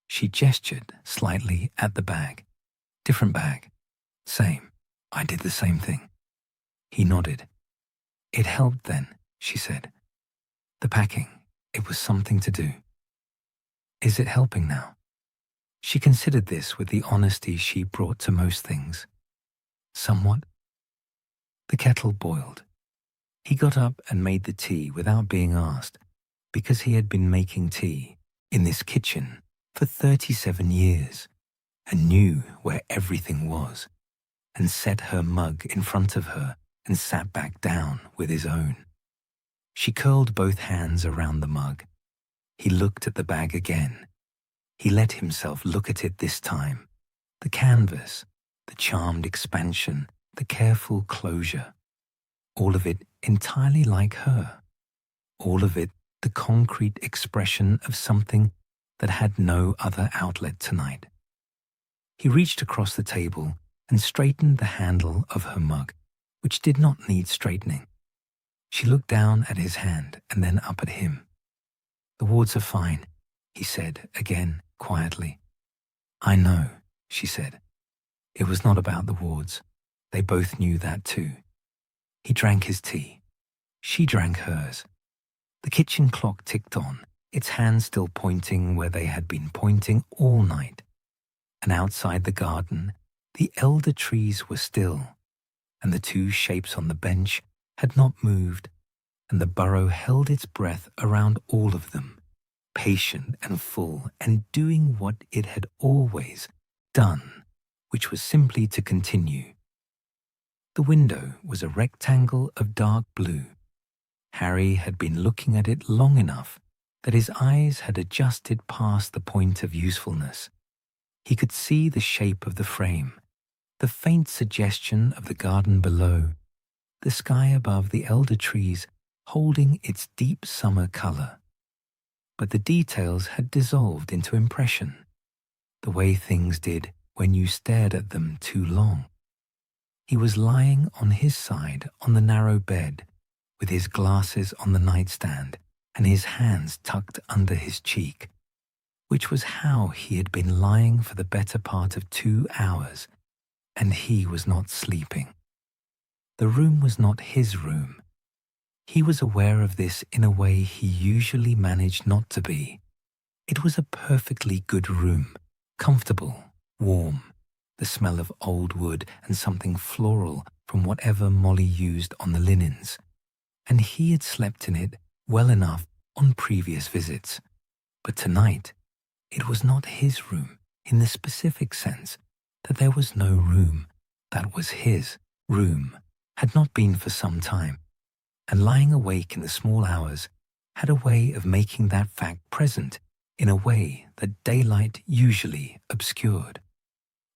She gestured slightly at the bag. "Different bag. Same. I did the same thing." He nodded. "It helped then," she said. "The packing, it was something to do." "Is it helping now?" She considered this with the honesty she brought to most things. "Somewhat." The kettle boiled. He got up and made the tea without being asked, because he had been making tea in this kitchen for 37 years and knew where everything was, and set her mug in front of her and sat back down with his own. She curled both hands around the mug. He looked at the bag again. He let himself look at it this time. The canvas, the charmed expansion, the careful closure. All of it entirely like her. All of it the concrete expression of something that had no other outlet tonight. He reached across the table and straightened the handle of her mug, which did not need straightening. She looked down at his hand and then up at him. "The wards are fine," he said again quietly. "I know," she said. It was not about the wards. They both knew that too. He drank his tea. She drank hers. The kitchen clock ticked on, its hands still pointing where they had been pointing all night. And outside the garden, the elder trees were still, and the two shapes on the bench had not moved, and the burrow held its breath around all of them, patient and full and doing what it had always done, which was simply to continue. The window was a rectangle of dark blue. Harry had been looking at it long enough that his eyes had adjusted past the point of usefulness. He could see the shape of the frame, the faint suggestion of the garden below, the sky above the elder trees holding its deep summer color. But the details had dissolved into impression, the way things did when you stared at them too long. He was lying on his side on the narrow bed, with his glasses on the nightstand and his hands tucked under his cheek, which was how he had been lying for the better part of 2 hours, and he was not sleeping. The room was not his room. He was aware of this in a way he usually managed not to be. It was a perfectly good room, comfortable, warm, the smell of old wood and something floral from whatever Molly used on the linens. And he had slept in it well enough on previous visits. But tonight, it was not his room in the specific sense that there was no room that was his room, had not been for some time, and lying awake in the small hours had a way of making that fact present in a way that daylight usually obscured.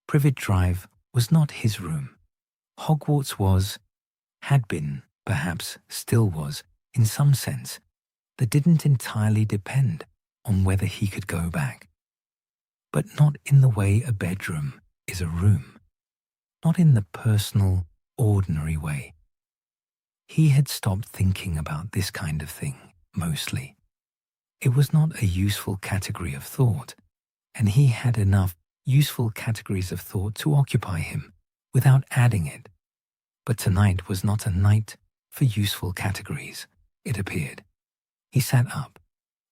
Privet Drive was not his room. Hogwarts was, had been, perhaps still was, in some sense, that didn't entirely depend on whether he could go back. But not in the way a bedroom is a room, not in the personal, ordinary way. He had stopped thinking about this kind of thing, mostly. It was not a useful category of thought, and he had enough useful categories of thought to occupy him without adding it. But tonight was not a night for useful categories, it appeared. He sat up.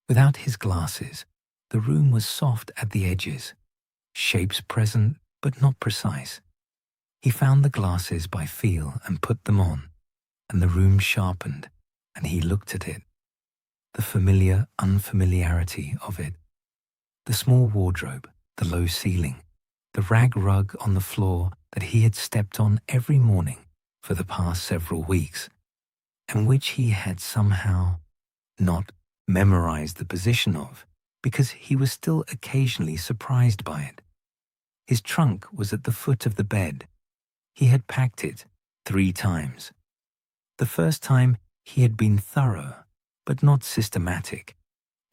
Without his glasses, the room was soft at the edges, shapes present but not precise. He found the glasses by feel and put them on, and the room sharpened, and he looked at it. The familiar unfamiliarity of it. The small wardrobe, the low ceiling, the rag rug on the floor that he had stepped on every morning for the past several weeks, and which he had somehow not memorized the position of because he was still occasionally surprised by it. His trunk was at the foot of the bed. He had packed it 3 times. The first time he had been thorough, but not systematic,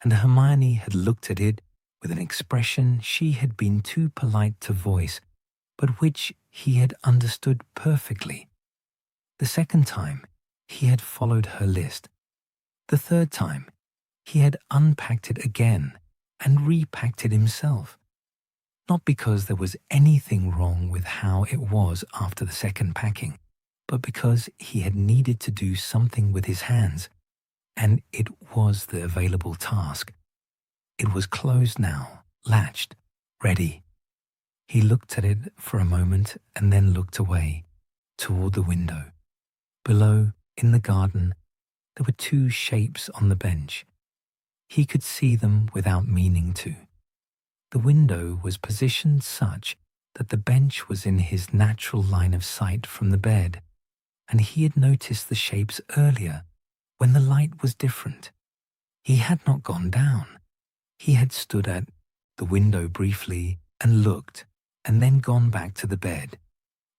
and Hermione had looked at it with an expression she had been too polite to voice, but which he had understood perfectly. The second time, he had followed her list. The third time, he had unpacked it again and repacked it himself. Not because there was anything wrong with how it was after the second packing, but because he had needed to do something with his hands, and it was the available task. It was closed now, latched, ready. He looked at it for a moment and then looked away, toward the window. Below, in the garden, there were two shapes on the bench. He could see them without meaning to. The window was positioned such that the bench was in his natural line of sight from the bed, and he had noticed the shapes earlier when the light was different. He had not gone down. He had stood at the window briefly and looked, and then gone back to the bed,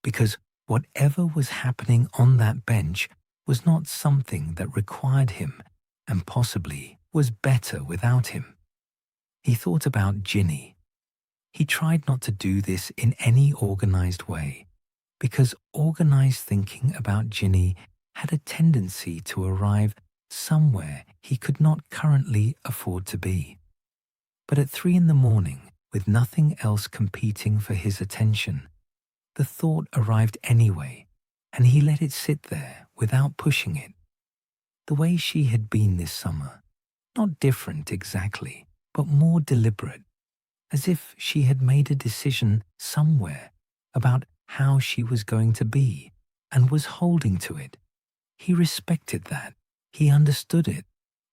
because whatever was happening on that bench was not something that required him, and possibly was better without him. He thought about Ginny. He tried not to do this in any organized way, because organized thinking about Ginny had a tendency to arrive somewhere he could not currently afford to be. But at 3 a.m, with nothing else competing for his attention, the thought arrived anyway, and he let it sit there without pushing it. The way she had been this summer, not different exactly, but more deliberate, as if she had made a decision somewhere about how she was going to be and was holding to it. He respected that. He understood it,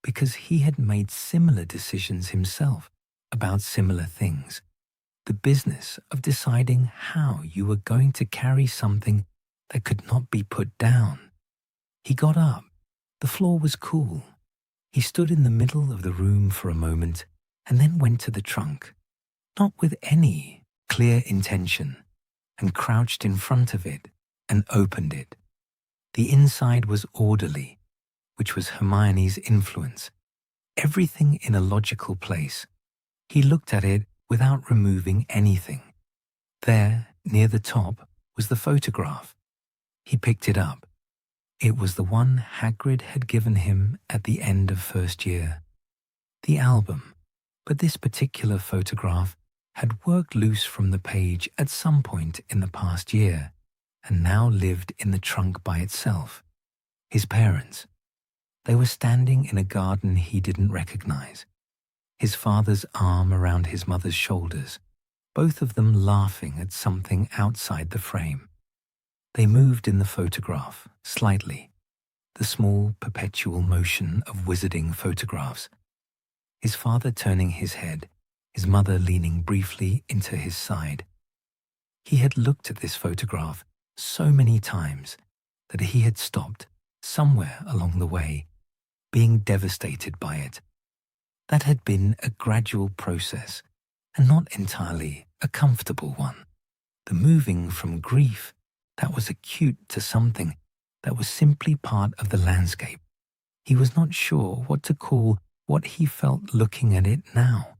because he had made similar decisions himself about similar things. The business of deciding how you were going to carry something that could not be put down. He got up. The floor was cool. He stood in the middle of the room for a moment and then went to the trunk, not with any clear intention, and crouched in front of it and opened it. The inside was orderly, which was Hermione's influence. Everything in a logical place. He looked at it without removing anything. There, near the top, was the photograph. He picked it up. It was the one Hagrid had given him at the end of first year. The album, but this particular photograph had worked loose from the page at some point in the past year, and now lived in the trunk by itself. His parents. They were standing in a garden he didn't recognize. His father's arm around his mother's shoulders, both of them laughing at something outside the frame. They moved in the photograph, slightly, the small perpetual motion of wizarding photographs. His father turning his head, his mother leaning briefly into his side. He had looked at this photograph so many times that he had stopped somewhere along the way, being devastated by it. That had been a gradual process, and not entirely a comfortable one. The moving from grief that was acute to something that was simply part of the landscape. He was not sure what to call what he felt looking at it now.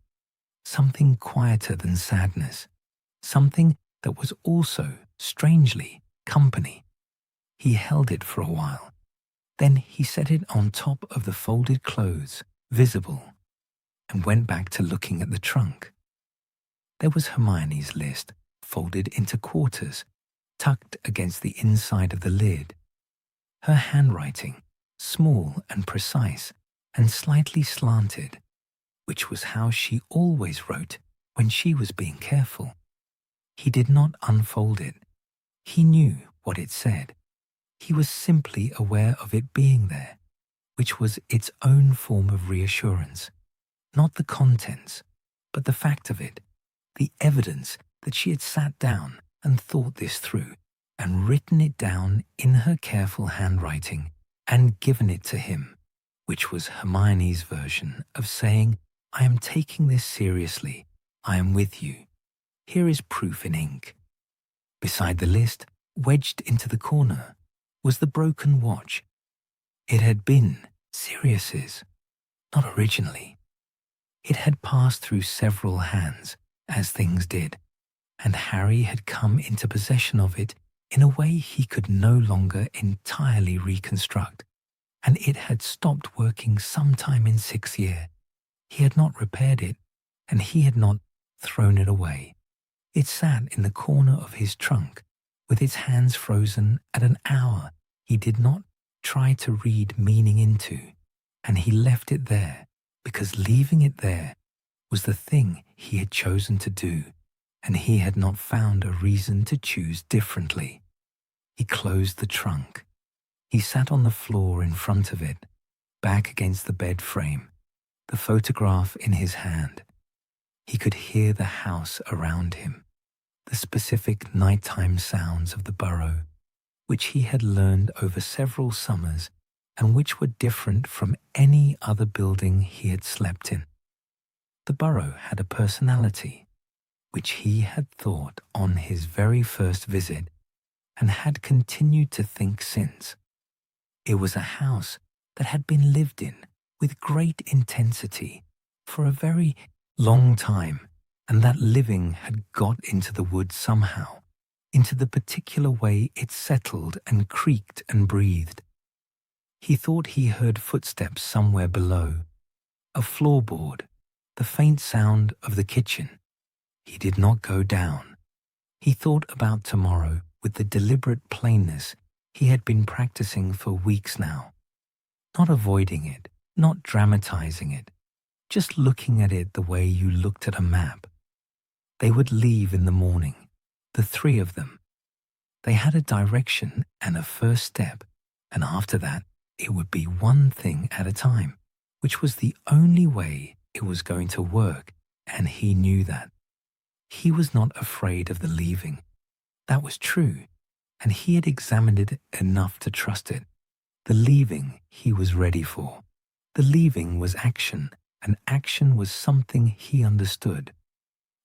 Something quieter than sadness. Something that was also, strangely, company. He held it for a while. Then he set it on top of the folded clothes, visible, and went back to looking at the trunk. There was Hermione's list, folded into quarters, tucked against the inside of the lid. Her handwriting, small and precise, and slightly slanted, which was how she always wrote when she was being careful. He did not unfold it. He knew what it said. He was simply aware of it being there, which was its own form of reassurance. Not the contents, but the fact of it, the evidence that she had sat down and thought this through, and written it down in her careful handwriting, and given it to him, which was Hermione's version of saying, "I am taking this seriously. I am with you. Here is proof in ink." Beside the list, wedged into the corner, was the broken watch. It had been Sirius's, not originally. It had passed through several hands, as things did, and Harry had come into possession of it in a way he could no longer entirely reconstruct, and it had stopped working sometime in 6th year. He had not repaired it, and he had not thrown it away. It sat in the corner of his trunk, with its hands frozen at an hour he did not try to read meaning into, and he left it there because leaving it there was the thing he had chosen to do, and he had not found a reason to choose differently. He closed the trunk. He sat on the floor in front of it, back against the bed frame, the photograph in his hand. He could hear the house around him, the specific nighttime sounds of the Burrow, which he had learned over several summers and which were different from any other building he had slept in. The Burrow had a personality, which he had thought on his very first visit and had continued to think since. It was a house that had been lived in with great intensity for a very long time, and that living had got into the wood somehow, into the particular way it settled and creaked and breathed. He thought he heard footsteps somewhere below, a floorboard, the faint sound of the kitchen. He did not go down. He thought about tomorrow with the deliberate plainness he had been practicing for weeks now, not avoiding it, not dramatizing it, just looking at it the way you looked at a map. They would leave in the morning, the three of them. They had a direction and a first step, and after that, it would be one thing at a time, which was the only way it was going to work, and he knew that. He was not afraid of the leaving. That was true, and he had examined it enough to trust it. The leaving he was ready for. The leaving was action, and action was something he understood.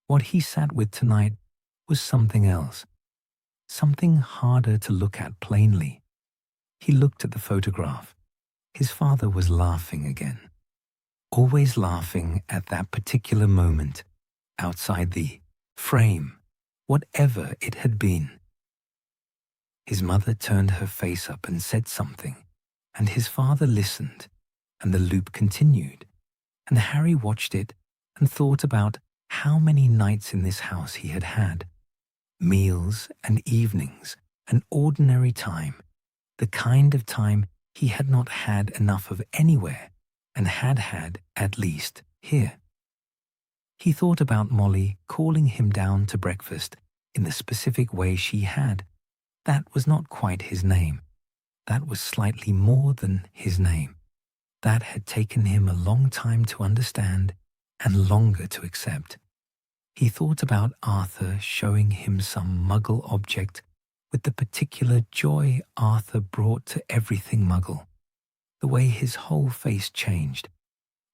What he sat with tonight was something else, something harder to look at plainly. He looked at the photograph. His father was laughing again, always laughing at that particular moment, outside the frame, whatever it had been. His mother turned her face up and said something, and his father listened, and the loop continued, and Harry watched it and thought about how many nights in this house he had had, meals and evenings, an ordinary time, the kind of time he had not had enough of anywhere and had had, at least, here. He thought about Molly calling him down to breakfast in the specific way she had. That was not quite his name. That was slightly more than his name. That had taken him a long time to understand and longer to accept. He thought about Arthur showing him some Muggle object with the particular joy Arthur brought to everything Muggle, the way his whole face changed.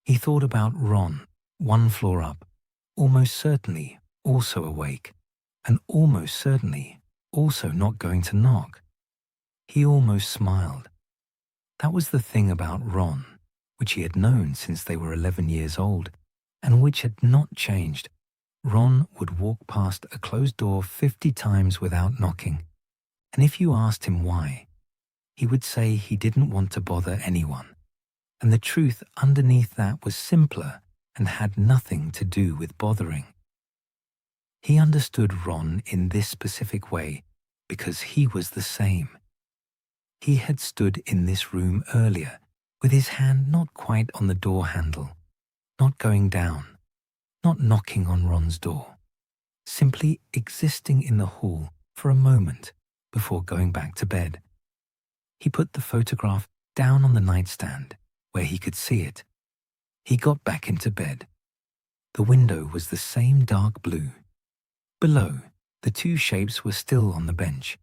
He thought about Ron, one floor up, almost certainly also awake, and almost certainly also not going to knock. He almost smiled. That was the thing about Ron, which he had known since they were 11 years old, and which had not changed. Ron would walk past a closed door 50 times without knocking, and if you asked him why, he would say he didn't want to bother anyone, and the truth underneath that was simpler and had nothing to do with bothering. He understood Ron in this specific way because he was the same. He had stood in this room earlier with his hand not quite on the door handle, not going down, not knocking on Ron's door, simply existing in the hall for a moment before going back to bed. He put the photograph down on the nightstand where he could see it. He got back into bed. The window was the same dark blue. Below, the two shapes were still on the bench,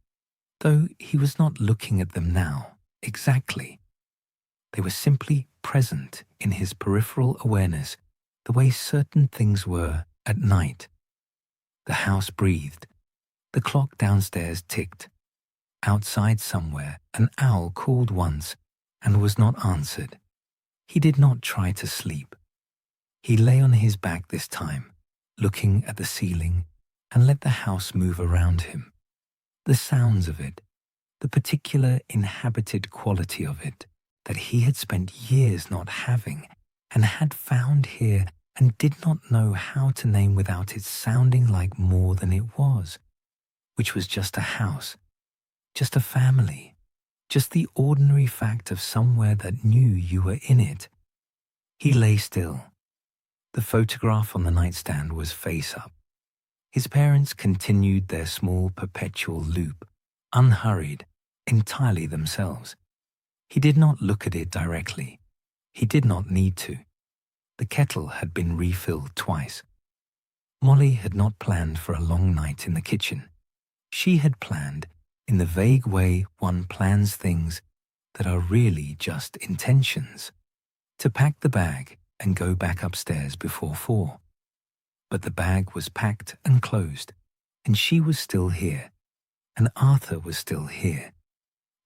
though he was not looking at them now, exactly. They were simply present in his peripheral awareness the way certain things were at night. The house breathed. The clock downstairs ticked. Outside somewhere, an owl called once and was not answered. He did not try to sleep. He lay on his back this time, looking at the ceiling, and let the house move around him. The sounds of it, the particular inhabited quality of it that he had spent years not having and had found here and did not know how to name without it sounding like more than it was, which was just a house, just a family, just the ordinary fact of somewhere that knew you were in it. He lay still. The photograph on the nightstand was face up. His parents continued their small perpetual loop, unhurried, entirely themselves. He did not look at it directly. He did not need to. The kettle had been refilled twice. Molly had not planned for a long night in the kitchen. She had planned, in the vague way one plans things that are really just intentions, to pack the bag and go back upstairs before 4. But the bag was packed and closed, and she was still here, and Arthur was still here,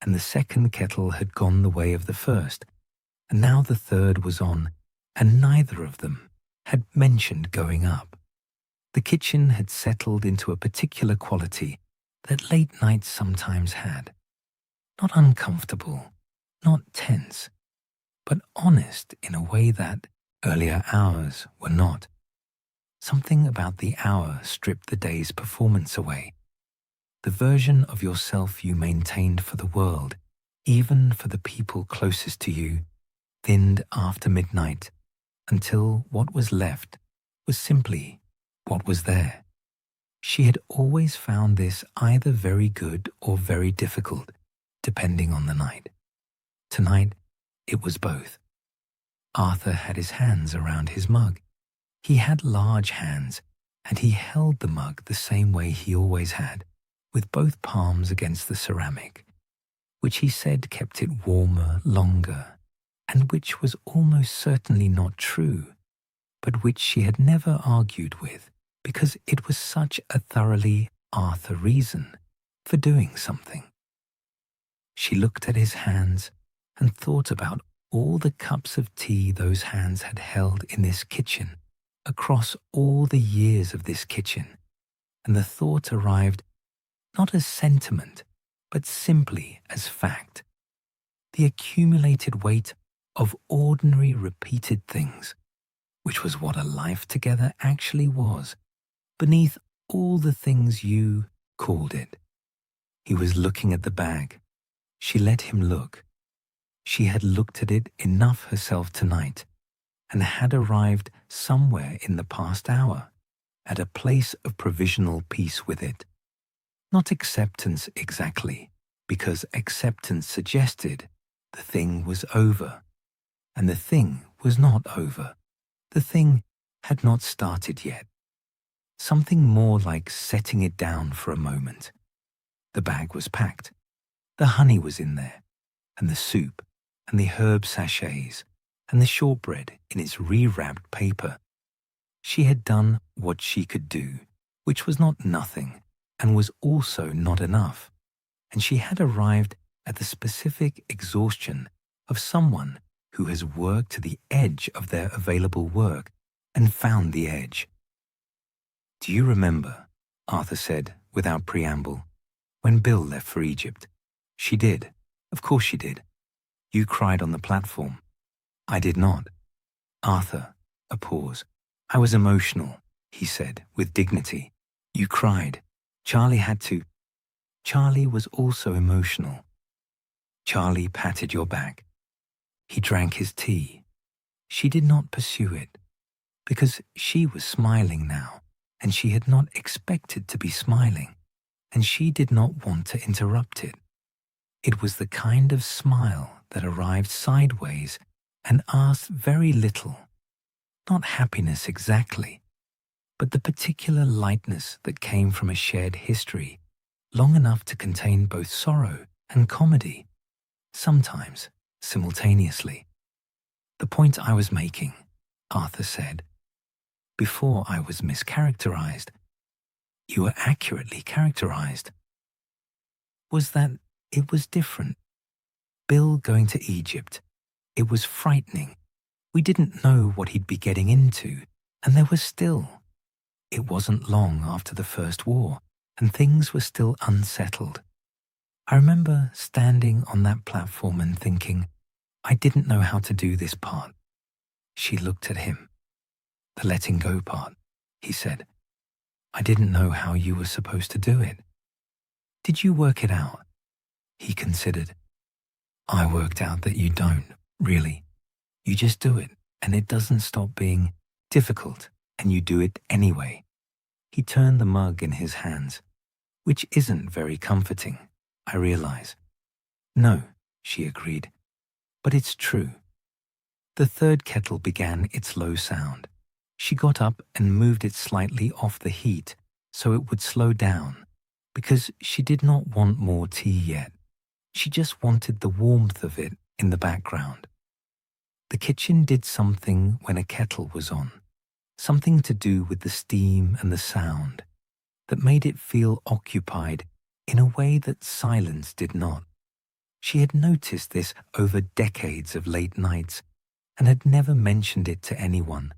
and the second kettle had gone the way of the first, and now the third was on, and neither of them had mentioned going up. The kitchen had settled into a particular quality that late nights sometimes had. Not uncomfortable, not tense, but honest in a way that earlier hours were not. Something about the hour stripped the day's performance away. The version of yourself you maintained for the world, even for the people closest to you, thinned after midnight until what was left was simply what was there. She had always found this either very good or very difficult, depending on the night. Tonight, it was both. Arthur had his hands around his mug. He had large hands, and he held the mug the same way he always had, with both palms against the ceramic, which he said kept it warmer longer, and which was almost certainly not true, but which she had never argued with, because it was such a thoroughly Arthur reason for doing something. She looked at his hands and thought about all the cups of tea those hands had held in this kitchen across all the years of this kitchen, and the thought arrived not as sentiment, but simply as fact. The accumulated weight of ordinary repeated things, which was what a life together actually was, beneath all the things you called it. He was looking at the bag. She let him look. She had looked at it enough herself tonight, and had arrived somewhere in the past hour, at a place of provisional peace with it. Not acceptance exactly, because acceptance suggested the thing was over, and the thing was not over. The thing had not started yet. Something more like setting it down for a moment. The bag was packed. The honey was in there, and the soup, and the herb sachets, and the shortbread in its re-wrapped paper. She had done what she could do, which was not nothing, and was also not enough, and she had arrived at the specific exhaustion of someone who has worked to the edge of their available work and found the edge. "Do you remember," Arthur said without preamble, "when Bill left for Egypt?" "She did. Of course she did. You cried on the platform. I did not." "Arthur," a pause. "I was emotional," he said with dignity. "You cried. Charlie had to." "Charlie was also emotional." "Charlie patted your back. He drank his tea." She did not pursue it, because she was smiling now, and she had not expected to be smiling, and she did not want to interrupt it. It was the kind of smile that arrived sideways and asked very little, not happiness exactly, but the particular lightness that came from a shared history, long enough to contain both sorrow and comedy, sometimes simultaneously. "The point I was making," Arthur said, "before I was mischaracterized, you were accurately characterized, was that it was different. Bill going to Egypt, it was frightening. We didn't know what he'd be getting into, and there was still. It wasn't long after the First War, and things were still unsettled. I remember standing on that platform and thinking, I didn't know how to do this part." She looked at him. "The letting go part," he said. "I didn't know how you were supposed to do it." "Did you work it out?" He considered. "I worked out that you don't, really. You just do it, and it doesn't stop being difficult, and you do it anyway." He turned the mug in his hands, "Which isn't very comforting, I realize." "No," she agreed. But it's true. The third kettle began its low sound. She got up and moved it slightly off the heat so it would slow down, because she did not want more tea yet. She just wanted the warmth of it in the background. The kitchen did something when a kettle was on, something to do with the steam and the sound, that made it feel occupied in a way that silence did not. She had noticed this over decades of late nights and had never mentioned it to anyone,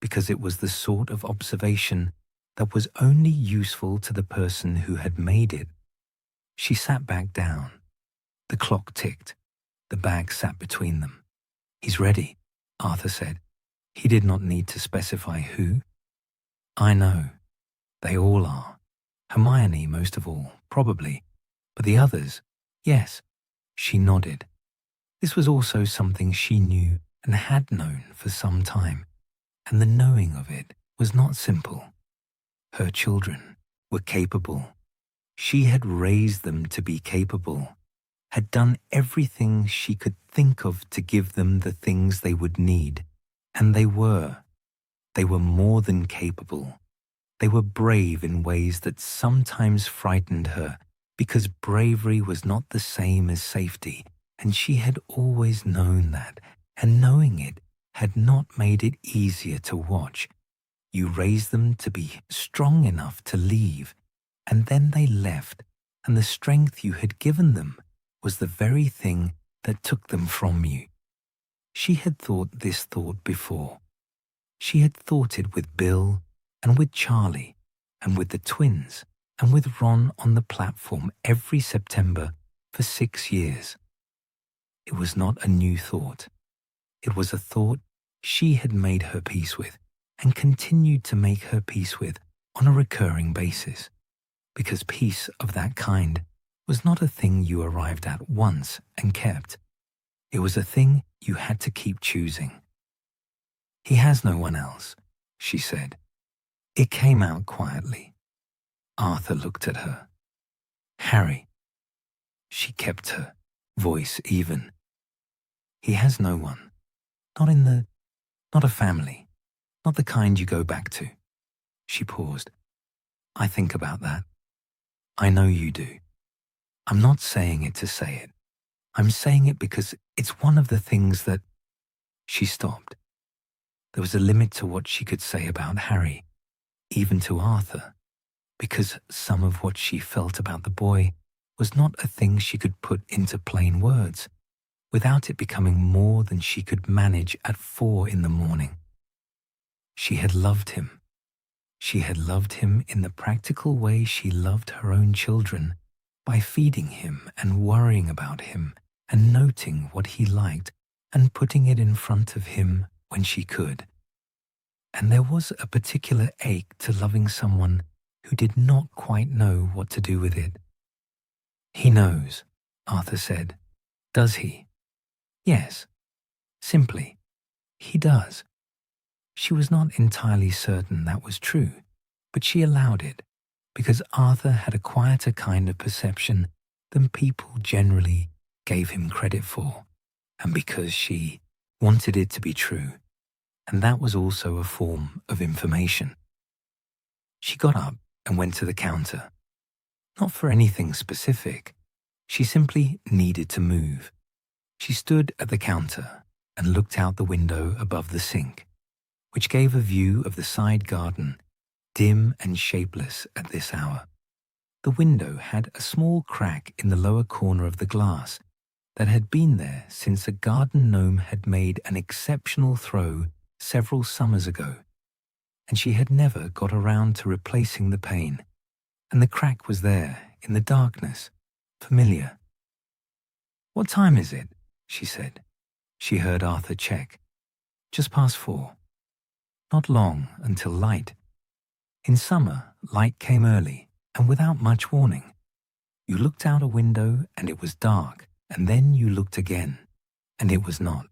because it was the sort of observation that was only useful to the person who had made it. She sat back down. The clock ticked. The bag sat between them. "He's ready," Arthur said. He did not need to specify who. "I know. They all are. Hermione most of all, probably. But the others, yes." She nodded. This was also something she knew and had known for some time, and the knowing of it was not simple. Her children were capable. She had raised them to be capable, had done everything she could think of to give them the things they would need, and they were. They were more than capable. They were brave in ways that sometimes frightened her, because bravery was not the same as safety, and she had always known that, and knowing it had not made it easier to watch. You raised them to be strong enough to leave, and then they left, and the strength you had given them was the very thing that took them from you. She had thought this thought before. She had thought it with Bill, and with Charlie, and with the twins, and with Ron on the platform every September for 6 years. It was not a new thought. It was a thought she had made her peace with, and continued to make her peace with on a recurring basis, because peace of that kind was not a thing you arrived at once and kept. It was a thing you had to keep choosing. "He has no one else," she said. It came out quietly. Arthur looked at her. "Harry." She kept her voice even. "He has no one. Not a family. Not the kind you go back to." She paused. "I think about that. I know you do. I'm not saying it to say it. I'm saying it because it's one of the things that—" She stopped. There was a limit to what she could say about Harry, even to Arthur, because some of what she felt about the boy was not a thing she could put into plain words, without it becoming more than she could manage at 4 in the morning. She had loved him. She had loved him in the practical way she loved her own children, by feeding him and worrying about him and noting what he liked and putting it in front of him when she could. And there was a particular ache to loving someone who did not quite know what to do with it. "He knows," Arthur said. "Does he?" "Yes. Simply, he does." She was not entirely certain that was true, but she allowed it, because Arthur had a quieter kind of perception than people generally gave him credit for, and because she wanted it to be true, and that was also a form of information. She got up and went to the counter. Not for anything specific. She simply needed to move. She stood at the counter and looked out the window above the sink, which gave a view of the side garden, dim and shapeless at this hour. The window had a small crack in the lower corner of the glass that had been there since a garden gnome had made an exceptional throw several summers ago, and she had never got around to replacing the pane, and the crack was there in the darkness, familiar. "What time is it?" she said. She heard Arthur check. "Just past 4. Not long until light. In summer, light came early and without much warning. You looked out a window and it was dark, and then you looked again, and it was not."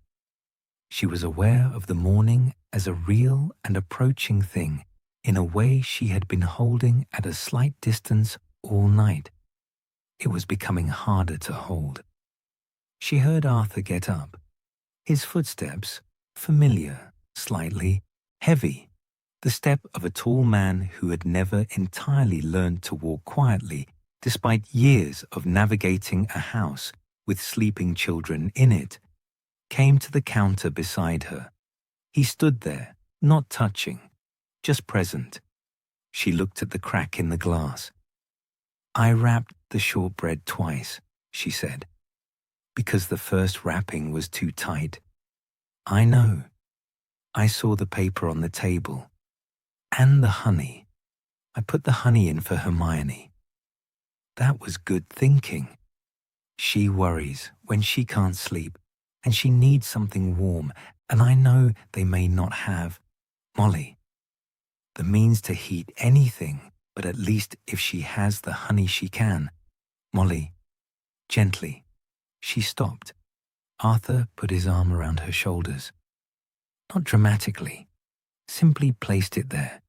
She was aware of the morning as a real and approaching thing in a way she had been holding at a slight distance all night. It was becoming harder to hold. She heard Arthur get up His footsteps, familiar, slightly, heavy, the step of a tall man who had never entirely learned to walk quietly despite years of navigating a house with sleeping children in it, came to the counter beside her. He stood there, not touching, just present. She looked at the crack in the glass. "I wrapped the shortbread twice," she said, "because the first wrapping was too tight." "I know." I saw the paper on the table. "And the honey. I put the honey in for Hermione." That was good thinking. She worries when she can't sleep, and she needs something warm, and I know they may not have, Molly, the means to heat anything, but at least if she has the honey she can. Molly, gently. She stopped. Arthur put his arm around her shoulders. Not dramatically, simply placed it there,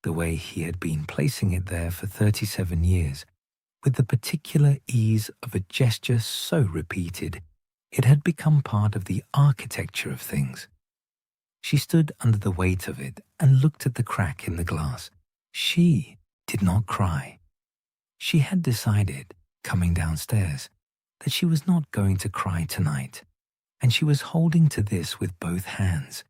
the way he had been placing it there for 37 years, with the particular ease of a gesture so repeated it had become part of the architecture of things. She stood under the weight of it and looked at the crack in the glass. She did not cry. She had decided, coming downstairs, that she was not going to cry tonight, and she was holding to this with both hands,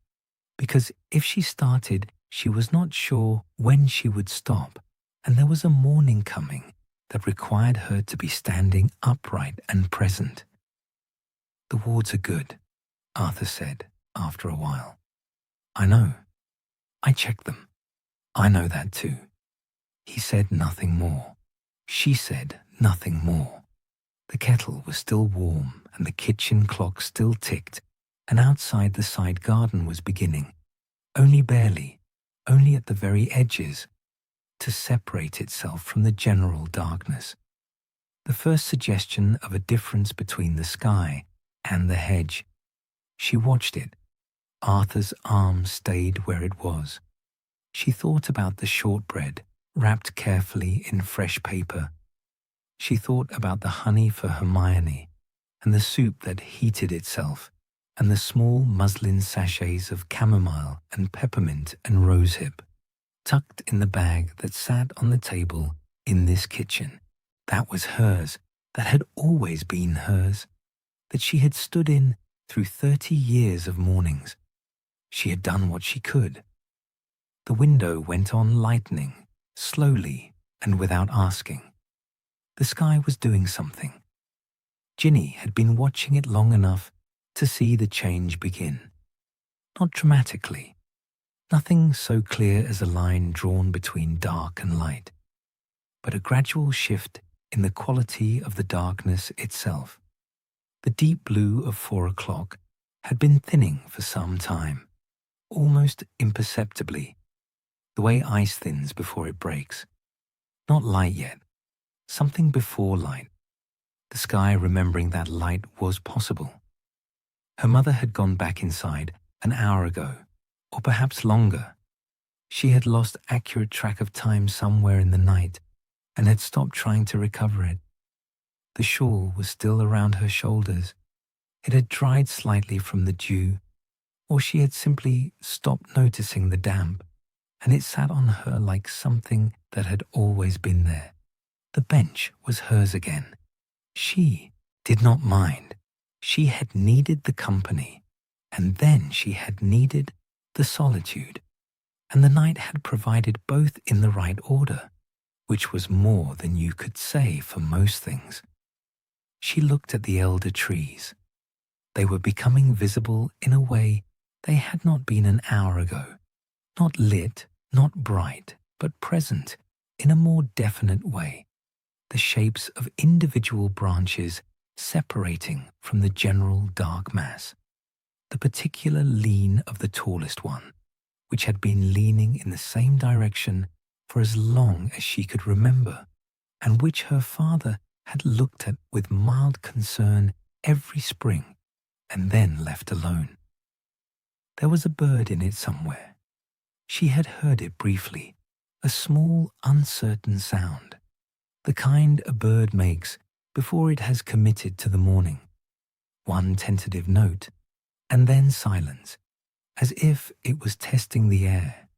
because if she started, she was not sure when she would stop, and there was a morning coming that required her to be standing upright and present. "The wards are good," Arthur said after a while. "I know. I checked them. I know that too." He said nothing more. She said nothing more. The kettle was still warm and the kitchen clock still ticked, and outside the side garden was beginning, only barely, only at the very edges, to separate itself from the general darkness. The first suggestion of a difference between the sky and the hedge. She watched it. Arthur's arm stayed where it was. She thought about the shortbread, wrapped carefully in fresh paper. She thought about the honey for Hermione, and the soup that heated itself, and the small muslin sachets of chamomile and peppermint and rosehip, tucked in the bag that sat on the table in this kitchen. That was hers, that had always been hers, that she had stood in through 30 years of mornings. She had done what she could. The window went on lightening, slowly and without asking. The sky was doing something. Ginny had been watching it long enough to see the change begin. Not dramatically. Nothing so clear as a line drawn between dark and light, but a gradual shift in the quality of the darkness itself. The deep blue of 4 o'clock had been thinning for some time, almost imperceptibly, the way ice thins before it breaks. Not light yet, something before light. The sky remembering that light was possible. Her mother had gone back inside an hour ago, or perhaps longer. She had lost accurate track of time somewhere in the night and had stopped trying to recover it. The shawl was still around her shoulders. It had dried slightly from the dew, or she had simply stopped noticing the damp, and it sat on her like something that had always been there. The bench was hers again. She did not mind. She had needed the company, and then she had needed the solitude, and the night had provided both in the right order, which was more than you could say for most things. She looked at the elder trees. They were becoming visible in a way they had not been an hour ago. Not lit, not bright, but present in a more definite way. The shapes of individual branches separating from the general dark mass. The particular lean of the tallest one, which had been leaning in the same direction for as long as she could remember, and which her father had looked at with mild concern every spring, and then left alone. There was a bird in it somewhere. She had heard it briefly, a small, uncertain sound, the kind a bird makes before it has committed to the morning. One tentative note, and then silence, as if it was testing the air.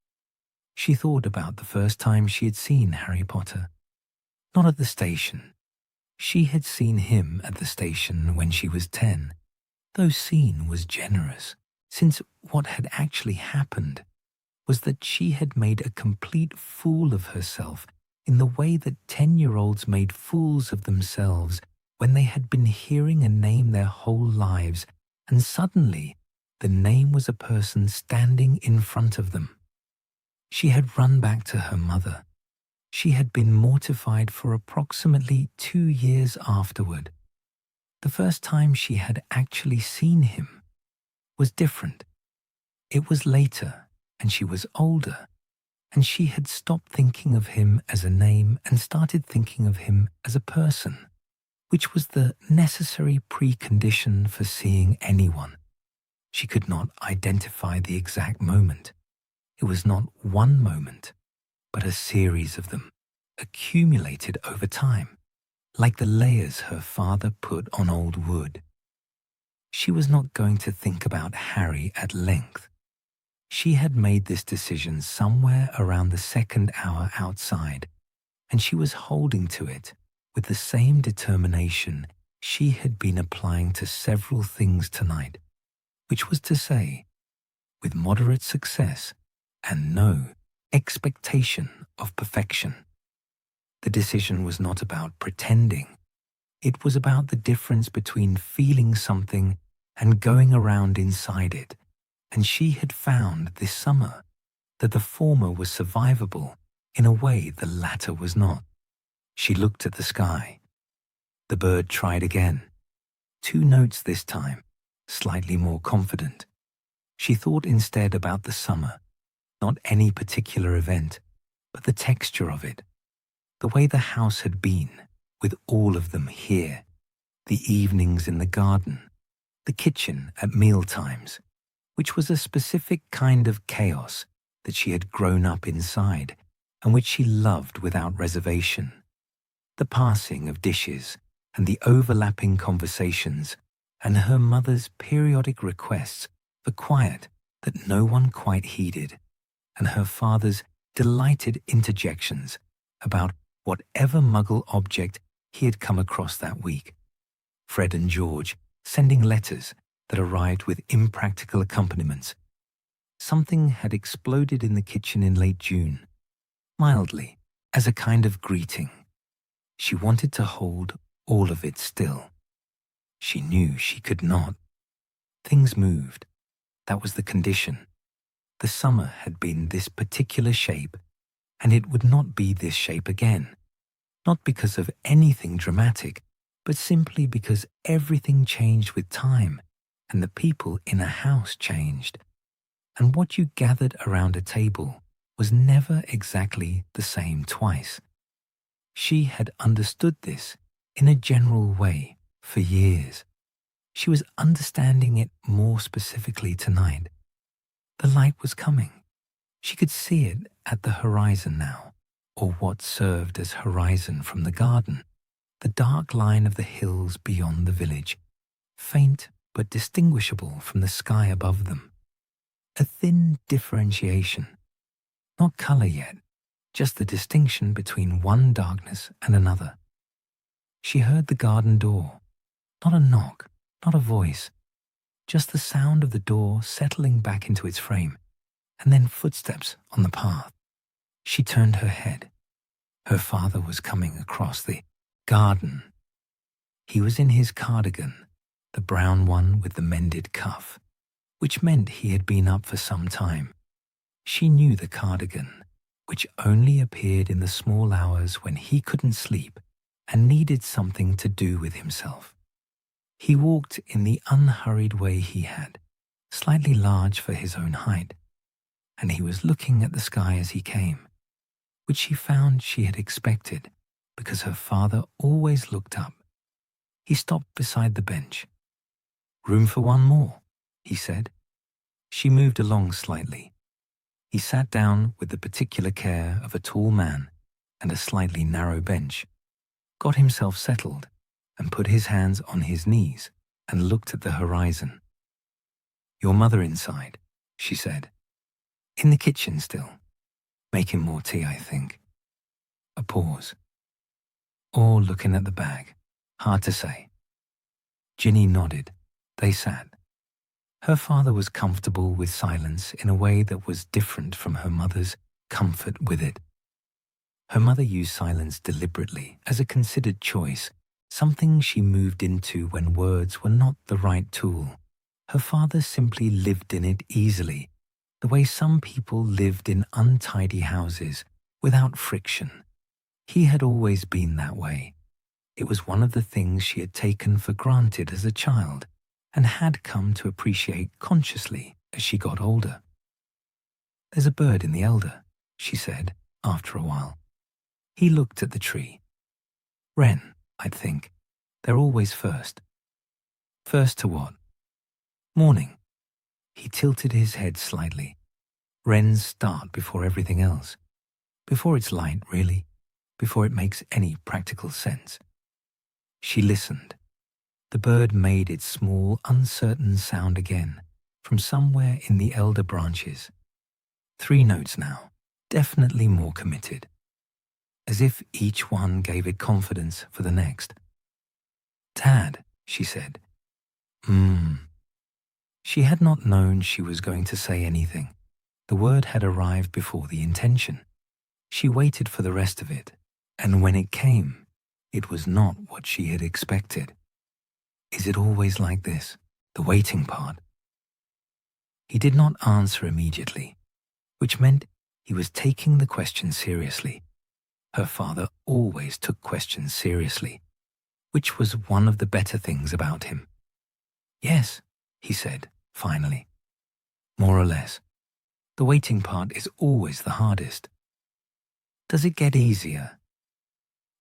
She thought about the first time she had seen Harry Potter. Not at the station. She had seen him at the station when she was 10, though scene was generous, since what had actually happened was that she had made a complete fool of herself in the way that 10-year-olds made fools of themselves when they had been hearing a name their whole lives, and suddenly the name was a person standing in front of them. She had run back to her mother. She had been mortified for approximately 2 years afterward. The first time she had actually seen him was different. It was later, and she was older, and she had stopped thinking of him as a name and started thinking of him as a person, which was the necessary precondition for seeing anyone. She could not identify the exact moment. It was not one moment, but a series of them, accumulated over time, like the layers her father put on old wood. She was not going to think about Harry at length. She had made this decision somewhere around the second hour outside, and she was holding to it with the same determination she had been applying to several things tonight, which was to say, with moderate success and no expectation of perfection. The decision was not about pretending. It was about the difference between feeling something and going around inside it, and she had found this summer that the former was survivable in a way the latter was not. She looked at the sky. The bird tried again. 2 notes this time, slightly more confident. She thought instead about the summer, not any particular event, but the texture of it, the way the house had been, with all of them here, the evenings in the garden, the kitchen at mealtimes, which was a specific kind of chaos that she had grown up inside and which she loved without reservation. The passing of dishes and the overlapping conversations and her mother's periodic requests for quiet that no one quite heeded, and her father's delighted interjections about whatever muggle object he had come across that week. Fred and George sending letters that arrived with impractical accompaniments. Something had exploded in the kitchen in late June, mildly, as a kind of greeting. She wanted to hold all of it still. She knew she could not. Things moved. That was the condition. The summer had been this particular shape, and it would not be this shape again. Not because of anything dramatic, but simply because everything changed with time, and the people in a house changed. And what you gathered around a table was never exactly the same twice. She had understood this in a general way for years. She was understanding it more specifically tonight. The light was coming. She could see it at the horizon now, or what served as horizon from the garden, the dark line of the hills beyond the village, faint but distinguishable from the sky above them. A thin differentiation. Not color yet, just the distinction between one darkness and another. She heard the garden door. Not a knock, not a voice, just the sound of the door settling back into its frame, and then footsteps on the path. She turned her head. Her father was coming across the garden. He was in his cardigan, the brown one with the mended cuff, which meant he had been up for some time. She knew the cardigan, which only appeared in the small hours when he couldn't sleep and needed something to do with himself. He walked in the unhurried way he had, slightly large for his own height, and he was looking at the sky as he came, which she found she had expected because her father always looked up. He stopped beside the bench. "Room for one more," he said. She moved along slightly. He sat down with the particular care of a tall man and a slightly narrow bench, got himself settled, and put his hands on his knees and looked at the horizon. "Your mother inside," she said. "In the kitchen still. Making more tea, I think." A pause. All looking at the bag. Hard to say. Ginny nodded. They sat. Her father was comfortable with silence in a way that was different from her mother's comfort with it. Her mother used silence deliberately as a considered choice, something she moved into when words were not the right tool. Her father simply lived in it easily, the way some people lived in untidy houses, without friction. He had always been that way. It was one of the things she had taken for granted as a child, and had come to appreciate consciously as she got older. "There's a bird in the elder," she said, after a while. He looked at the tree. "Wren, I'd think. They're always first." "First to what?" "Morning." He tilted his head slightly. "Wrens start before everything else. Before it's light, really. Before it makes any practical sense." She listened. The bird made its small, uncertain sound again, from somewhere in the elder branches. 3 notes now, definitely more committed. As if each one gave it confidence for the next. "Dad," she said. She had not known she was going to say anything. The word had arrived before the intention. She waited for the rest of it, and when it came, it was not what she had expected. "Is it always like this? The waiting part?" He did not answer immediately, which meant he was taking the question seriously. Her father always took questions seriously, which was one of the better things about him. "Yes," he said, finally. "More or less. The waiting part is always the hardest." "Does it get easier?"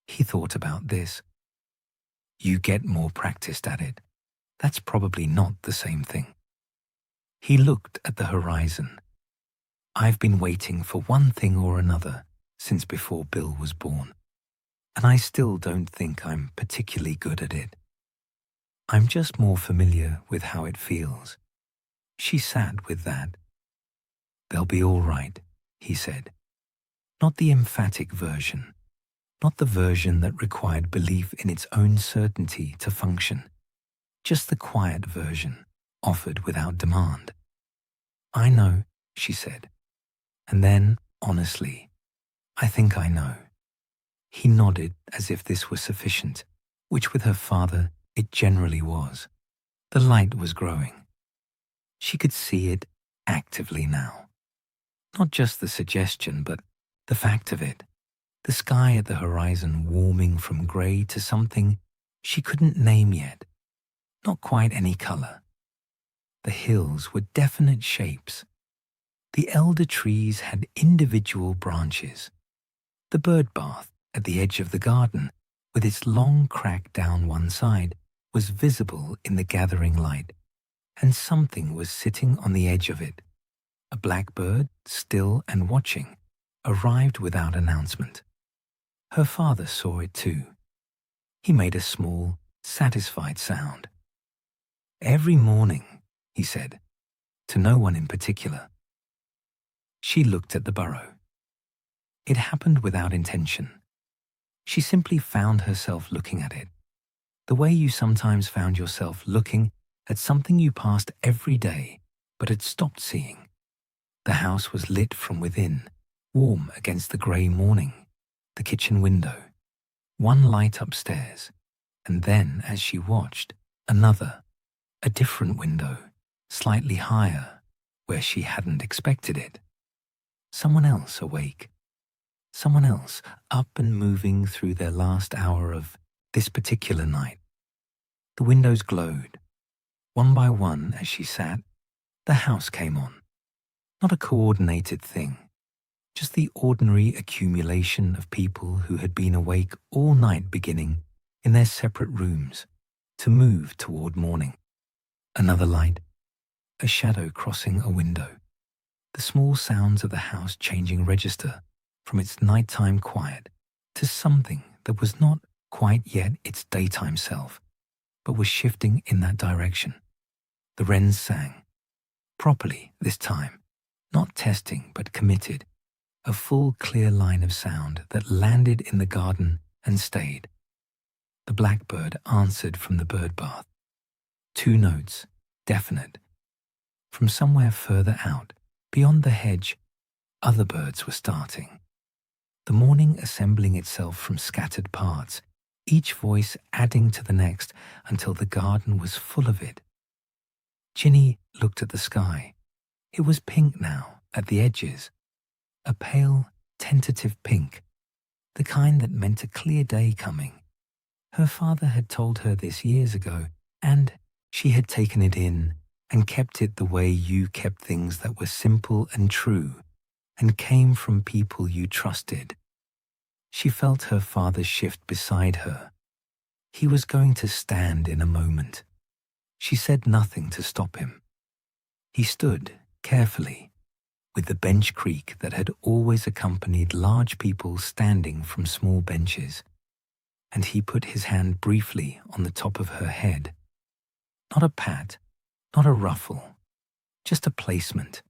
He thought about this. "You get more practiced at it. That's probably not the same thing." He looked at the horizon. "I've been waiting for one thing or another since before Bill was born, and I still don't think I'm particularly good at it. I'm just more familiar with how it feels." She sat with that. "They'll be all right," he said. Not the emphatic version. Not the version that required belief in its own certainty to function. Just the quiet version, offered without demand. "I know," she said. And then, honestly, "I think I know." He nodded as if this was sufficient, which with her father it generally was. The light was growing. She could see it actively now. Not just the suggestion, but the fact of it. The sky at the horizon warming from grey to something she couldn't name yet. Not quite any colour. The hills were definite shapes. The elder trees had individual branches. The bird bath at the edge of the garden, with its long crack down one side, was visible in the gathering light, and something was sitting on the edge of it. A blackbird, still and watching, arrived without announcement. Her father saw it too. He made a small, satisfied sound. "Every morning," he said, to no one in particular. She looked at the burrow. It happened without intention. She simply found herself looking at it, the way you sometimes found yourself looking at something you passed every day but had stopped seeing. The house was lit from within, warm against the grey morning. The kitchen window, one light upstairs, and then, as she watched, another, a different window, slightly higher, where she hadn't expected it. Someone else awake. Someone else up and moving through their last hour of this particular night. The windows glowed. One by one, as she sat, the house came on. Not a coordinated thing. Just the ordinary accumulation of people who had been awake all night beginning in their separate rooms to move toward morning. Another light, a shadow crossing a window, the small sounds of the house changing register from its nighttime quiet to something that was not quite yet its daytime self, but was shifting in that direction. The wrens sang. Properly this time, not testing but committed. A full, clear line of sound that landed in the garden and stayed. The blackbird answered from the bird bath. 2 notes, definite. From somewhere further out, beyond the hedge, other birds were starting. The morning assembling itself from scattered parts, each voice adding to the next until the garden was full of it. Ginny looked at the sky. It was pink now, at the edges. A pale, tentative pink, the kind that meant a clear day coming. Her father had told her this years ago, and she had taken it in and kept it the way you kept things that were simple and true and came from people you trusted. She felt her father shift beside her. He was going to stand in a moment. She said nothing to stop him. He stood, carefully, with the bench creak that had always accompanied large people standing from small benches, and he put his hand briefly on the top of her head. Not a pat, not a ruffle, just a placement.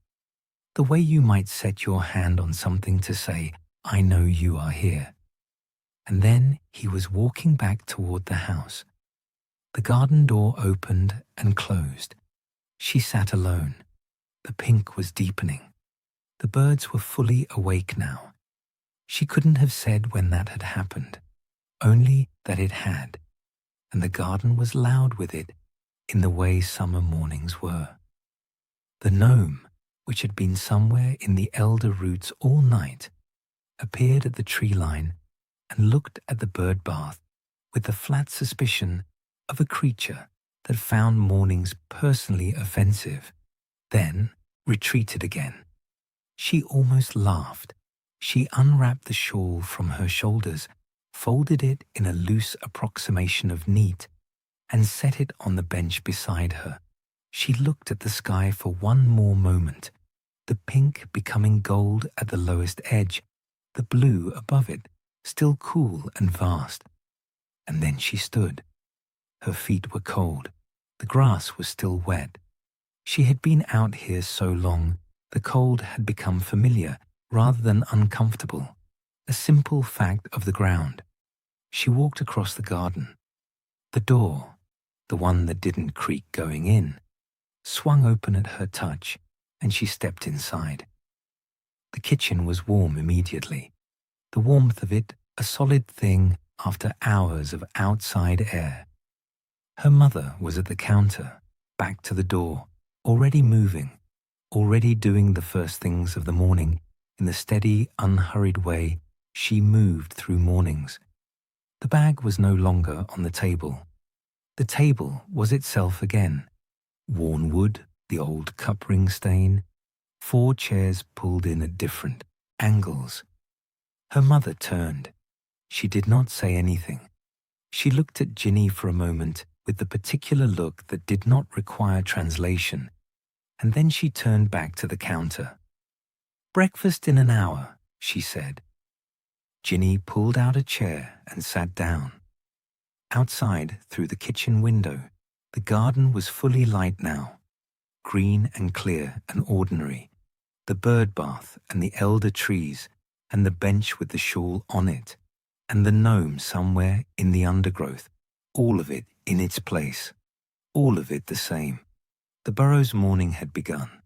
The way you might set your hand on something to say, "I know you are here." And then he was walking back toward the house. The garden door opened and closed. She sat alone. The pink was deepening. The birds were fully awake now. She couldn't have said when that had happened, only that it had, and the garden was loud with it in the way summer mornings were. The gnome, which had been somewhere in the elder roots all night, appeared at the tree line and looked at the bird bath with the flat suspicion of a creature that found mornings personally offensive, then retreated again. She almost laughed. She unwrapped the shawl from her shoulders, folded it in a loose approximation of neat, and set it on the bench beside her. She looked at the sky for one more moment, the pink becoming gold at the lowest edge, the blue above it, still cool and vast. And then she stood. Her feet were cold. The grass was still wet. She had been out here so long, the cold had become familiar rather than uncomfortable, a simple fact of the ground. She walked across the garden. The door, the one that didn't creak going in, swung open at her touch, and she stepped inside. The kitchen was warm immediately, the warmth of it a solid thing after hours of outside air. Her mother was at the counter, back to the door, already moving, already doing the first things of the morning in the steady, unhurried way she moved through mornings. The bag was no longer on the table. The table was itself again. Worn wood, the old cup ring stain, 4 chairs pulled in at different angles. Her mother turned. She did not say anything. She looked at Ginny for a moment with the particular look that did not require translation, and then she turned back to the counter. "Breakfast in an hour," she said. Ginny pulled out a chair and sat down. Outside, through the kitchen window, the garden was fully light now, green and clear and ordinary, the bird bath and the elder trees and the bench with the shawl on it, and the gnome somewhere in the undergrowth, all of it in its place, all of it the same. The Burrow's morning had begun.